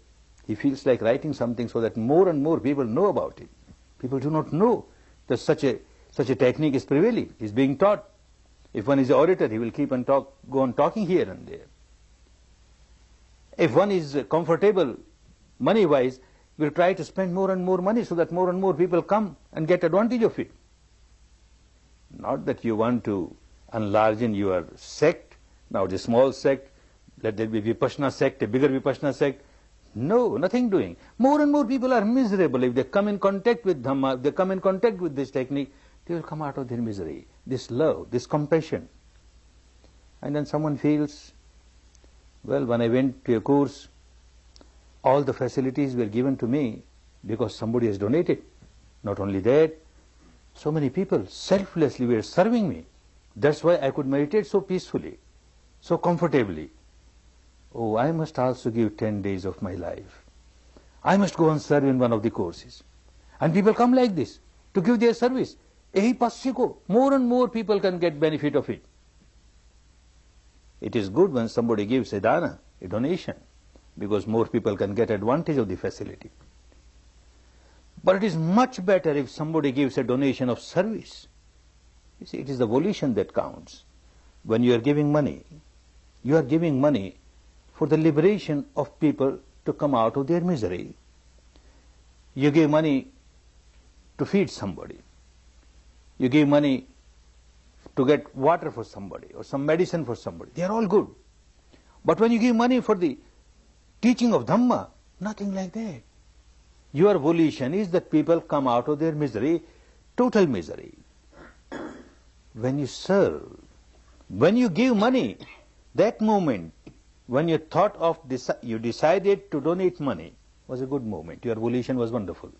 he feels like writing something so that more and more people know about it. People do not know that such a technique is prevailing, is being taught. If one is an orator, he will go on talking here and there. If one is comfortable money-wise, will try to spend more and more money so that more and more people come and get advantage of it. Not that you want to enlarge in your sect, now the small sect, let there be Vipassana sect, a bigger Vipassana sect. No, nothing doing. More and more people are miserable. If they come in contact with Dhamma, if they come in contact with this technique, they will come out of their misery. This love, this compassion. And then someone feels, well, when I went to a course, all the facilities were given to me because somebody has donated. Not only that, so many people selflessly were serving me. That's why I could meditate so peacefully, so comfortably. Oh, I must also give 10 days of my life. I must go and serve in one of the courses. And people come like this to give their service. More and more people can get benefit of it. It is good when somebody gives a dana, a donation, because more people can get advantage of the facility. But it is much better if somebody gives a donation of service. You see, it is the volition that counts. When you are giving money for the liberation of people to come out of their misery. You give money to feed somebody. You give money to get water for somebody or some medicine for somebody. They are all good. But when you give money for the teaching of Dhamma, nothing like that. Your volition is that people come out of their misery, total misery. When you serve, when you give money, that moment, when you you decided to donate money, was a good moment. Your volition was wonderful.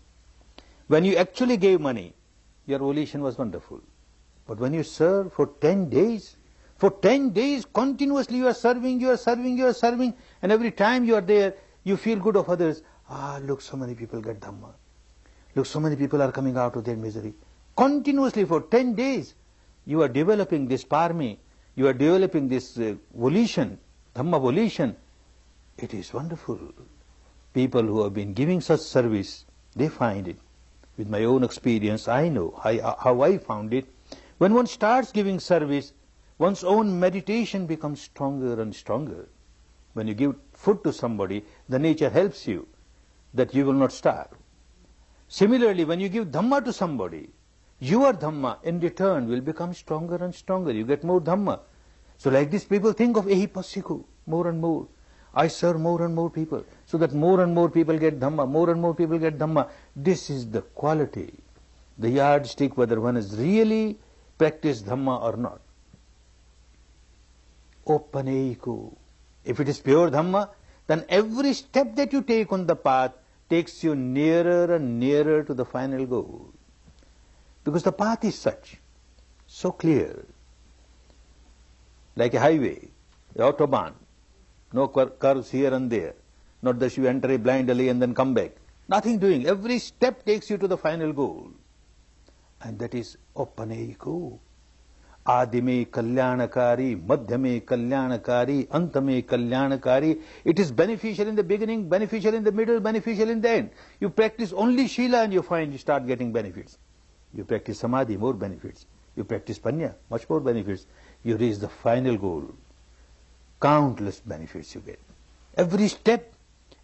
When you actually gave money, your volition was wonderful. But when you serve for 10 days continuously you are serving, and every time you are there, you feel good of others. Ah, look, so many people get Dhamma. Look, so many people are coming out of their misery. Continuously for 10 days, you are developing this parami, you are developing this volition, Dhamma volition. It is wonderful. People who have been giving such service, they find it. With my own experience, I know how I found it. When one starts giving service, one's own meditation becomes stronger and stronger. When you give food to somebody, the nature helps you that you will not starve. Similarly, when you give Dhamma to somebody, your Dhamma in return will become stronger and stronger. You get more Dhamma. So like this, people think of ehipassiku, more and more. I serve more and more people, so that more and more people get Dhamma, more and more people get Dhamma. This is the quality, the yardstick whether one has really practiced Dhamma or not. Opaneiku. If it is pure Dhamma, then every step that you take on the path takes you nearer and nearer to the final goal. Because the path is such, so clear, like a highway, an autobahn, no curves here and there, not that you enter a blind alley and then come back. Nothing doing. Every step takes you to the final goal. And that is Opaneiku. Adime kalyanakari, madhyame kalyanakari, antame kalyanakari. It is beneficial in the beginning, beneficial in the middle, beneficial in the end. You practice only Shila and you find you start getting benefits. You practice Samadhi, more benefits. You practice Panya, much more benefits. You reach the final goal. Countless benefits you get. Every step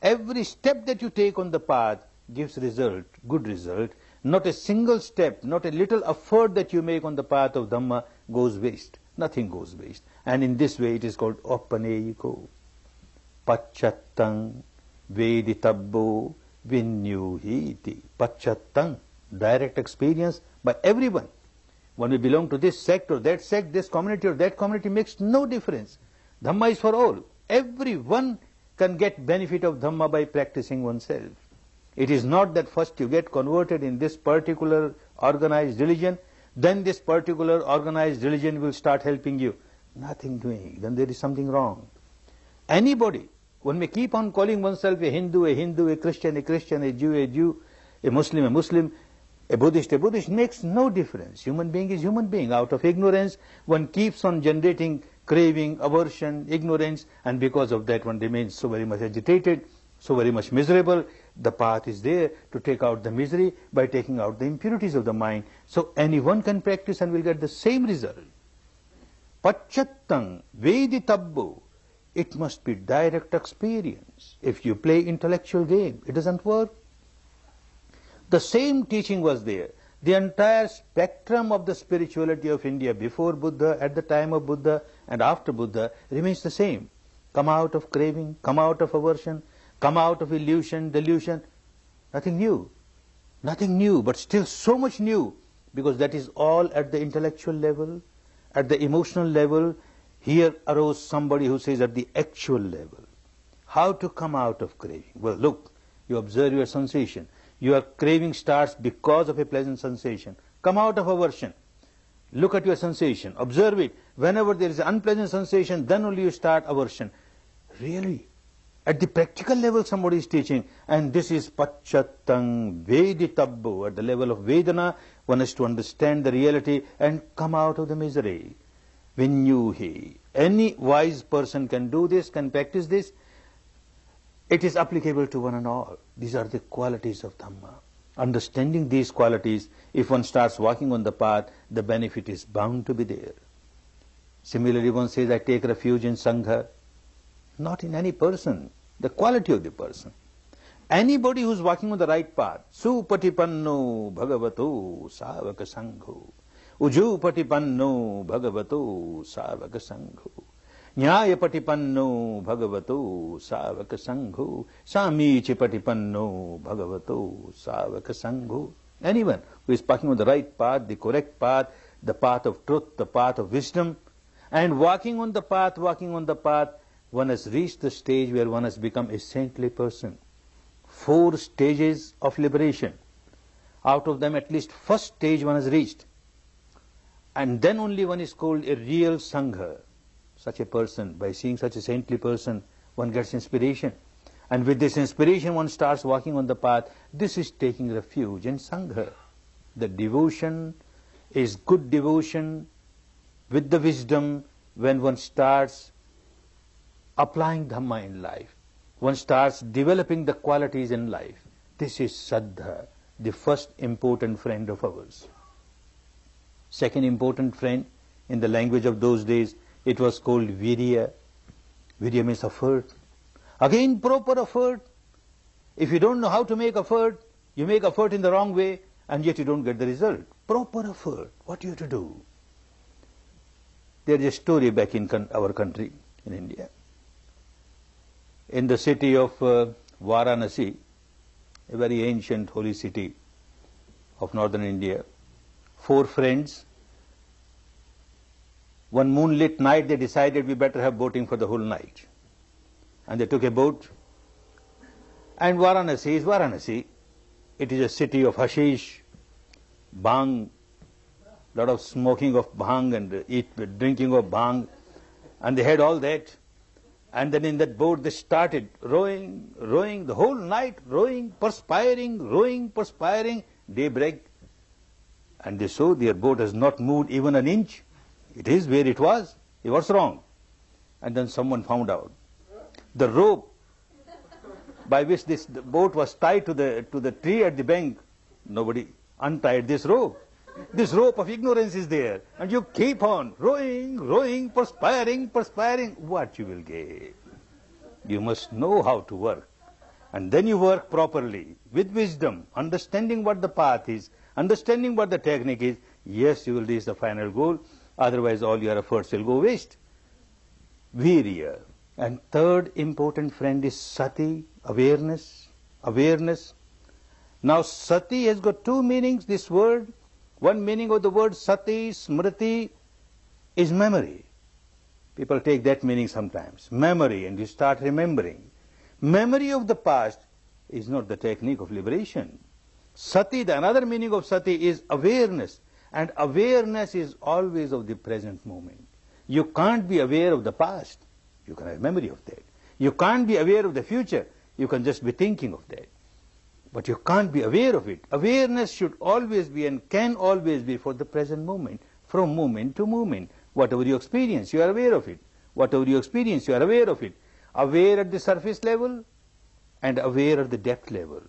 that you take on the path gives result, good result. Not a single step, not a little effort that you make on the path of Dhamma goes waste. Nothing goes waste. And in this way it is called Opaneyiko. Pachattang Veditabbo Vinyuhiti. Pachattang, direct experience by everyone. When we belong to this sect or that sect, this community or that community makes no difference. Dhamma is for all. Everyone can get benefit of Dhamma by practicing oneself. It is not that first you get converted in this particular organized religion, then this particular organized religion will start helping you. Nothing doing. Then there is something wrong. Anybody, one may keep on calling oneself a Hindu, a Christian, a Jew, a Muslim, a Buddhist, makes no difference. Human being is human being. Out of ignorance, one keeps on generating craving, aversion, ignorance, and because of that one remains so very much agitated, so very much miserable. The path is there to take out the misery by taking out the impurities of the mind. So anyone can practice and will get the same result. Pacchattam veditabbu. It must be direct experience. If you play intellectual game, it doesn't work. The same teaching was there. The entire spectrum of the spirituality of India before Buddha, at the time of Buddha, and after Buddha remains the same. Come out of craving, come out of aversion, come out of illusion, delusion. Nothing new. Nothing new, but still so much new, because that is all at the intellectual level, at the emotional level. Here arose somebody who says at the actual level. How to come out of craving? Well, look, you observe your sensation. Your craving starts because of a pleasant sensation. Come out of aversion. Look at your sensation. Observe it. Whenever there is an unpleasant sensation, then only you start aversion. Really? At the practical level somebody is teaching, and this is Pacchattam veditabbu. At the level of Vedana, one has to understand the reality and come out of the misery. Vinyuhi. Any wise person can do this, can practice this. It is applicable to one and all. These are the qualities of Dhamma. Understanding these qualities, if one starts walking on the path, the benefit is bound to be there. Similarly, one says, I take refuge in Sangha. Not in any person, the quality of the person. Anybody who is walking on the right path, Supatipanno Bhagavato Savaka Sangho, Ujupatipanno Bhagavato Savaka Sangho, Nyayapatipanno Bhagavato Savaka Sangho, Samichipatipanno Bhagavato Savaka Sangho. Anyone who is walking on the right path, the correct path, the path of truth, the path of wisdom, and walking on the path, one has reached the stage where one has become a saintly person. 4 stages of liberation. Out of them, at least first stage one has reached. And then only one is called a real Sangha. Such a person, by seeing such a saintly person, one gets inspiration. And with this inspiration, one starts walking on the path. This is taking refuge in Sangha. The devotion is good devotion with the wisdom when one starts applying Dhamma in life. One starts developing the qualities in life. This is Saddha, the first important friend of ours. Second important friend, in the language of those days, it was called Virya. Virya means effort. Again, proper effort. If you don't know how to make effort, you make effort in the wrong way, and yet you don't get the result. Proper effort. What you have to do? There is a story back in our country, in India. In the city of Varanasi, a very ancient holy city of northern India, 4 friends, one moonlit night they decided we better have boating for the whole night. And they took a boat. And Varanasi is Varanasi. It is a city of hashish, bhang, lot of smoking of bhang and drinking of bhang. And they had all that. And then in that boat they started rowing the whole night, perspiring, daybreak. And they saw their boat has not moved even an inch. It is where it was. What's wrong? And then someone found out. The rope by which the boat was tied to the tree at the bank, nobody untied this rope. This rope of ignorance is there. And you keep on rowing, perspiring. What you will get? You must know how to work. And then you work properly, with wisdom, understanding what the path is, understanding what the technique is. Yes, you will reach the final goal. Otherwise, all your efforts will go waste. Virya. And third important friend is Sati, awareness. Now, Sati has got 2 meanings, this word. One meaning of the word Sati, Smriti, is memory. People take that meaning sometimes. Memory, and you start remembering. Memory of the past is not the technique of liberation. Sati, the another meaning of sati is awareness, and awareness is always of the present moment. You can't be aware of the past. You can have memory of that. You can't be aware of the future. You can just be thinking of that. But you can't be aware of it. Awareness should always be and can always be for the present moment, from moment to moment. Whatever you experience, you are aware of it. Whatever you experience, you are aware of it. Aware at the surface level and aware at the depth level.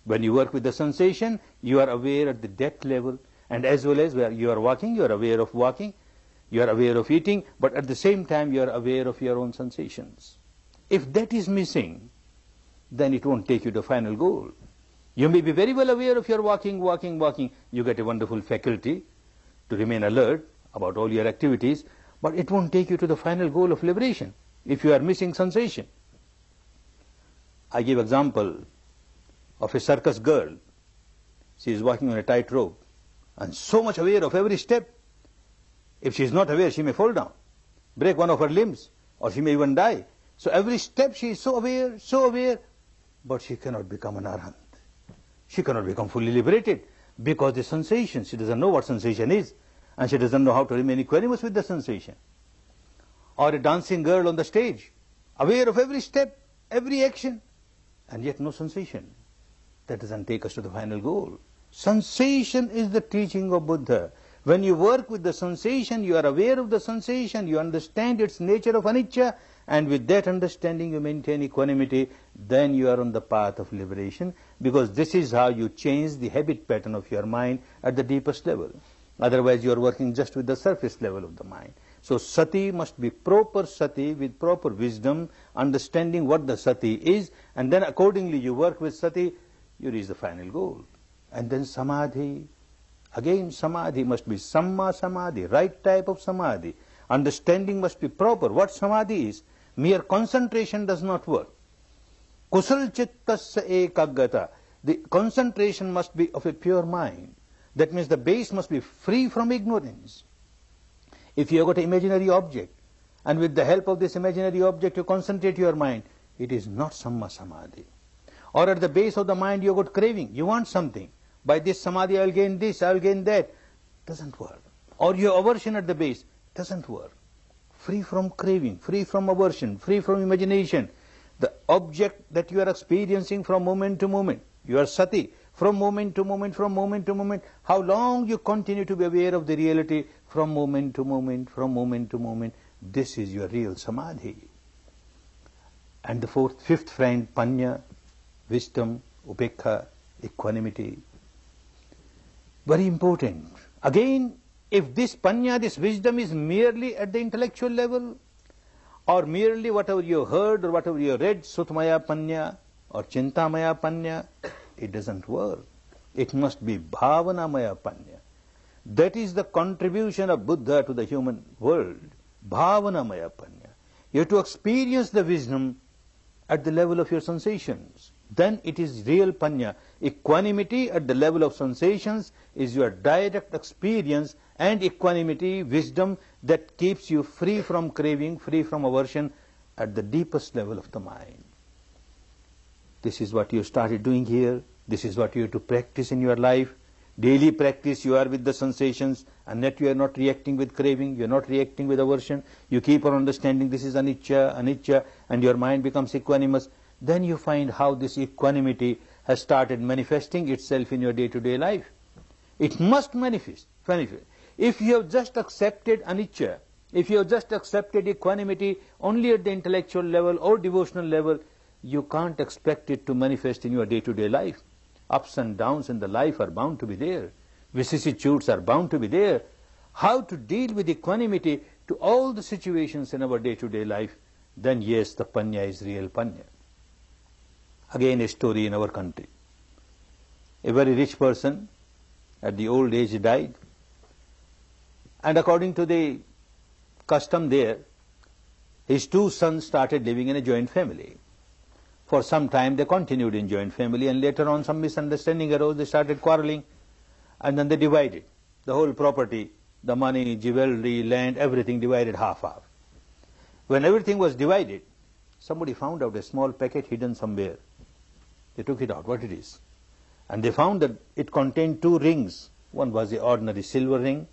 When you work with the sensation, you are aware at the depth level, and as well as where you are walking, you are aware of walking, you are aware of eating, but at the same time you are aware of your own sensations. If that is missing, then it won't take you to the final goal. You may be very well aware of your walking. You get a wonderful faculty to remain alert about all your activities, but it won't take you to the final goal of liberation if you are missing sensation. I give example of a circus girl. She is walking on a tightrope and so much aware of every step. If she is not aware, she may fall down, break one of her limbs, or she may even die. So every step she is so aware, but she cannot become an arhat. She cannot become fully liberated because the sensation, she doesn't know what sensation is, and she doesn't know how to remain equanimous with the sensation. Or a dancing girl on the stage, aware of every step, every action, and yet no sensation. That doesn't take us to the final goal. Sensation is the teaching of Buddha. When you work with the sensation, you are aware of the sensation, you understand its nature of anicca, and with that understanding you maintain equanimity, then you are on the path of liberation, because this is how you change the habit pattern of your mind at the deepest level. Otherwise you are working just with the surface level of the mind. So sati must be proper sati with proper wisdom, understanding what the sati is, and then accordingly you work with sati, you reach the final goal. And then samadhi. Again, samadhi must be samma samadhi, right type of samadhi. Understanding must be proper. What samadhi is? Mere concentration does not work. Kusal chittasya ekaggata. The concentration must be of a pure mind. That means the base must be free from ignorance. If you have got an imaginary object, and with the help of this imaginary object you concentrate your mind, it is not samma samadhi. Or at the base of the mind you have got craving, you want something. By this samadhi I will gain this, I will gain that. Doesn't work. Or you have aversion at the base, doesn't work. Free from craving, free from aversion, free from imagination. The object that you are experiencing from moment to moment, you are sati, from moment to moment, from moment to moment. How long you continue to be aware of the reality from moment to moment, from moment to moment, this is your real samadhi. And the fifth friend, panya, wisdom, upekha, equanimity. Very important. Again, if this panya, this wisdom is merely at the intellectual level, or merely whatever you heard or whatever you read, sutmaya panya or chintamaya panya, it doesn't work. It must be bhavanamaya panya. That is the contribution of Buddha to the human world. Bhavanamaya panya. You have to experience the wisdom at the level of your sensations. Then it is real panya. Equanimity at the level of sensations is your direct experience, and equanimity, wisdom, that keeps you free from craving, free from aversion at the deepest level of the mind. This is what you started doing here. This is what you have to practice in your life. Daily practice, you are with the sensations, and that you are not reacting with craving, you are not reacting with aversion. You keep on understanding this is anicca, and your mind becomes equanimous. Then you find how this equanimity has started manifesting itself in your day-to-day life. It must manifest. If you have just accepted anicca, if you have just accepted equanimity only at the intellectual level or devotional level, you can't expect it to manifest in your day-to-day life. Ups and downs in the life are bound to be there. Vicissitudes are bound to be there. How to deal with equanimity to all the situations in our day-to-day life, then yes, the panya is real panya. Again, a story in our country. A very rich person at the old age died, and according to the custom there, his two sons started living in a joint family. For some time they continued in joint family, and later on some misunderstanding arose, they started quarreling, and then they divided the whole property, the money, jewelry, land, everything divided half-half. When everything was divided, somebody found out a small packet hidden somewhere. They took it out, what it is. And they found that it contained two rings. One was the ordinary silver ring,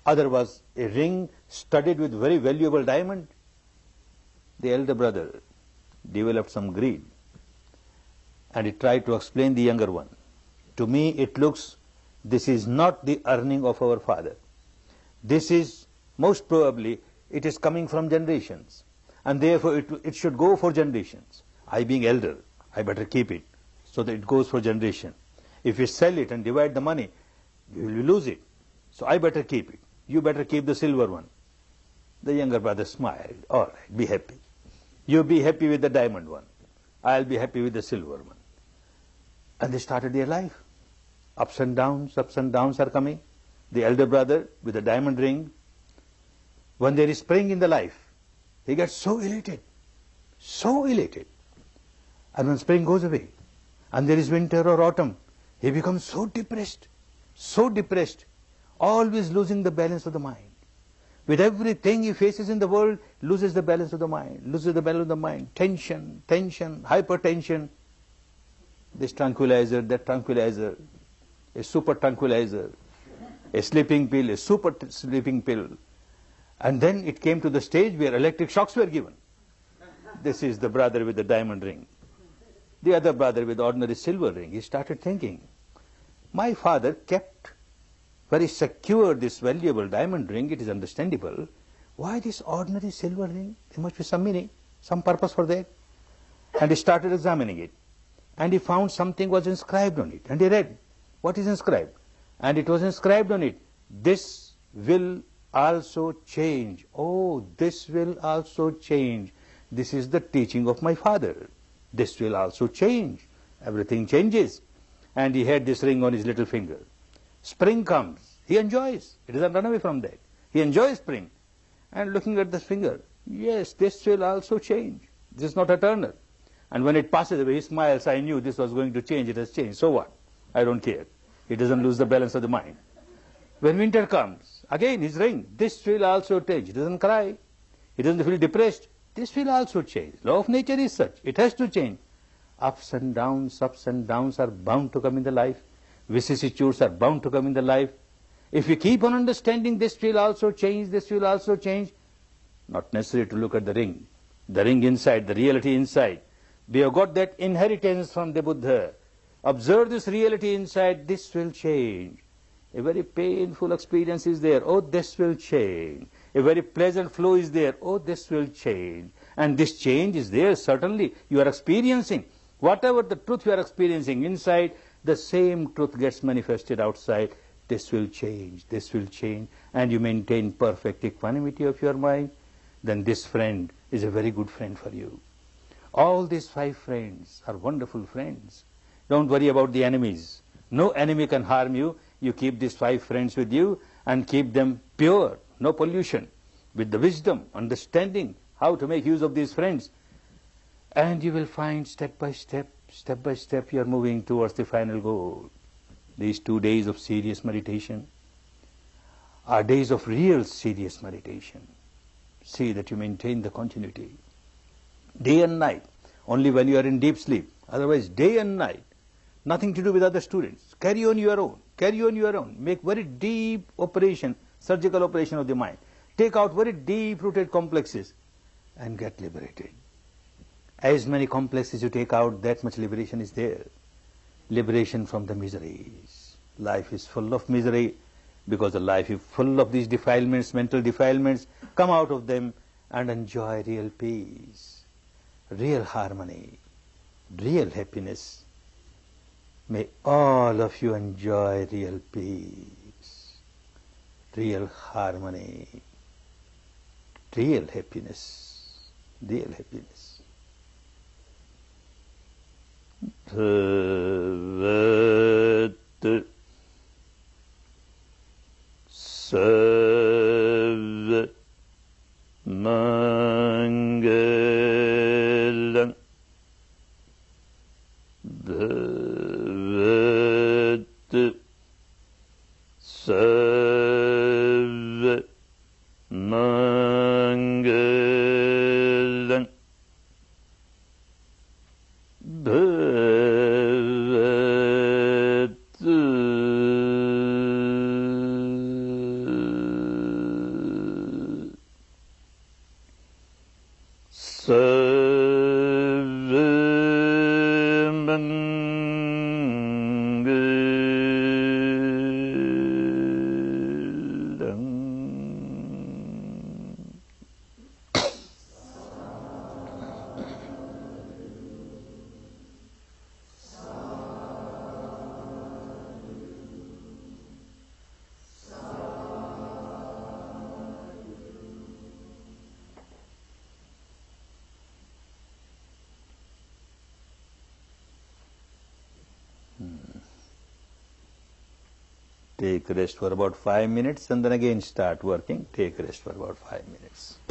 other was a ring studded with very valuable diamond. The elder brother developed some greed and he tried to explain the younger one. To me it looks, this is not the earning of our father. This is, most probably, it is coming from generations, and therefore it should go for generations. I being elder, I better keep it so that it goes for generation. If we sell it and divide the money, we will lose it. So I better keep it. You better keep the silver one. The younger brother smiled. All right, be happy. You be happy with the diamond one. I'll be happy with the silver one. And they started their life. Ups and downs are coming. The elder brother with the diamond ring, when there is spring in the life, he gets so elated. And when spring goes away, and there is winter or autumn, he becomes so depressed, always losing the balance of the mind. With everything he faces in the world, loses the balance of the mind, tension, hypertension, this tranquilizer, that tranquilizer, a super tranquilizer, a sleeping pill, a super sleeping pill. And then it came to the stage where electric shocks were given. This is the brother with the diamond ring. The other brother with the ordinary silver ring. He started thinking, my father kept very secure this valuable diamond ring, it is understandable. Why this ordinary silver ring? There must be some meaning, some purpose for that. And he started examining it. And he found something was inscribed on it. And he read, what is inscribed? And it was inscribed on it, this will also change. Oh, this will also change. This is the teaching of my father. This will also change. Everything changes. And he had this ring on his little finger. Spring comes. He enjoys. He doesn't run away from that. He enjoys spring. And looking at the finger, yes, this will also change. This is not eternal. And when it passes away, he smiles. I knew this was going to change. It has changed. So what? I don't care. He doesn't lose the balance of the mind. When winter comes, again his ring, this will also change. He doesn't cry. He doesn't feel depressed. This will also change. Law of nature is such. It has to change. Ups and downs are bound to come in the life. Vicissitudes are bound to come in the life. If we keep on understanding this will also change, not necessary to look at the ring inside, the reality inside. We have got that inheritance from the Buddha. Observe this reality inside, this will change. A very painful experience is there, oh, this will change. A very pleasant flow is there, oh, this will change. And this change is there, certainly, you are experiencing. Whatever the truth you are experiencing inside, the same truth gets manifested outside. This will change, and you maintain perfect equanimity of your mind, then this friend is a very good friend for you. All these 5 friends are wonderful friends. Don't worry about the enemies. No enemy can harm you. You keep these 5 friends with you and keep them pure, no pollution, with the wisdom, understanding how to make use of these friends. And you will find step by step, you are moving towards the final goal. These 2 days of serious meditation are days of real serious meditation. See that you maintain the continuity. Day and night, only when you are in deep sleep. Otherwise, day and night, nothing to do with other students. Carry on your own. Make very deep operation, surgical operation of the mind. Take out very deep-rooted complexes and get liberated. As many complexes you take out, that much liberation is there. Liberation from the miseries. Life is full of misery because the life is full of these defilements, mental defilements. Come out of them and enjoy real peace, real harmony, real happiness. May all of you enjoy real peace, real harmony, real happiness, real happiness. Bhavat Sav Mangalam Bhavat Sav Mangalam Take rest for about 5 minutes and then again start working. Take rest for about 5 minutes.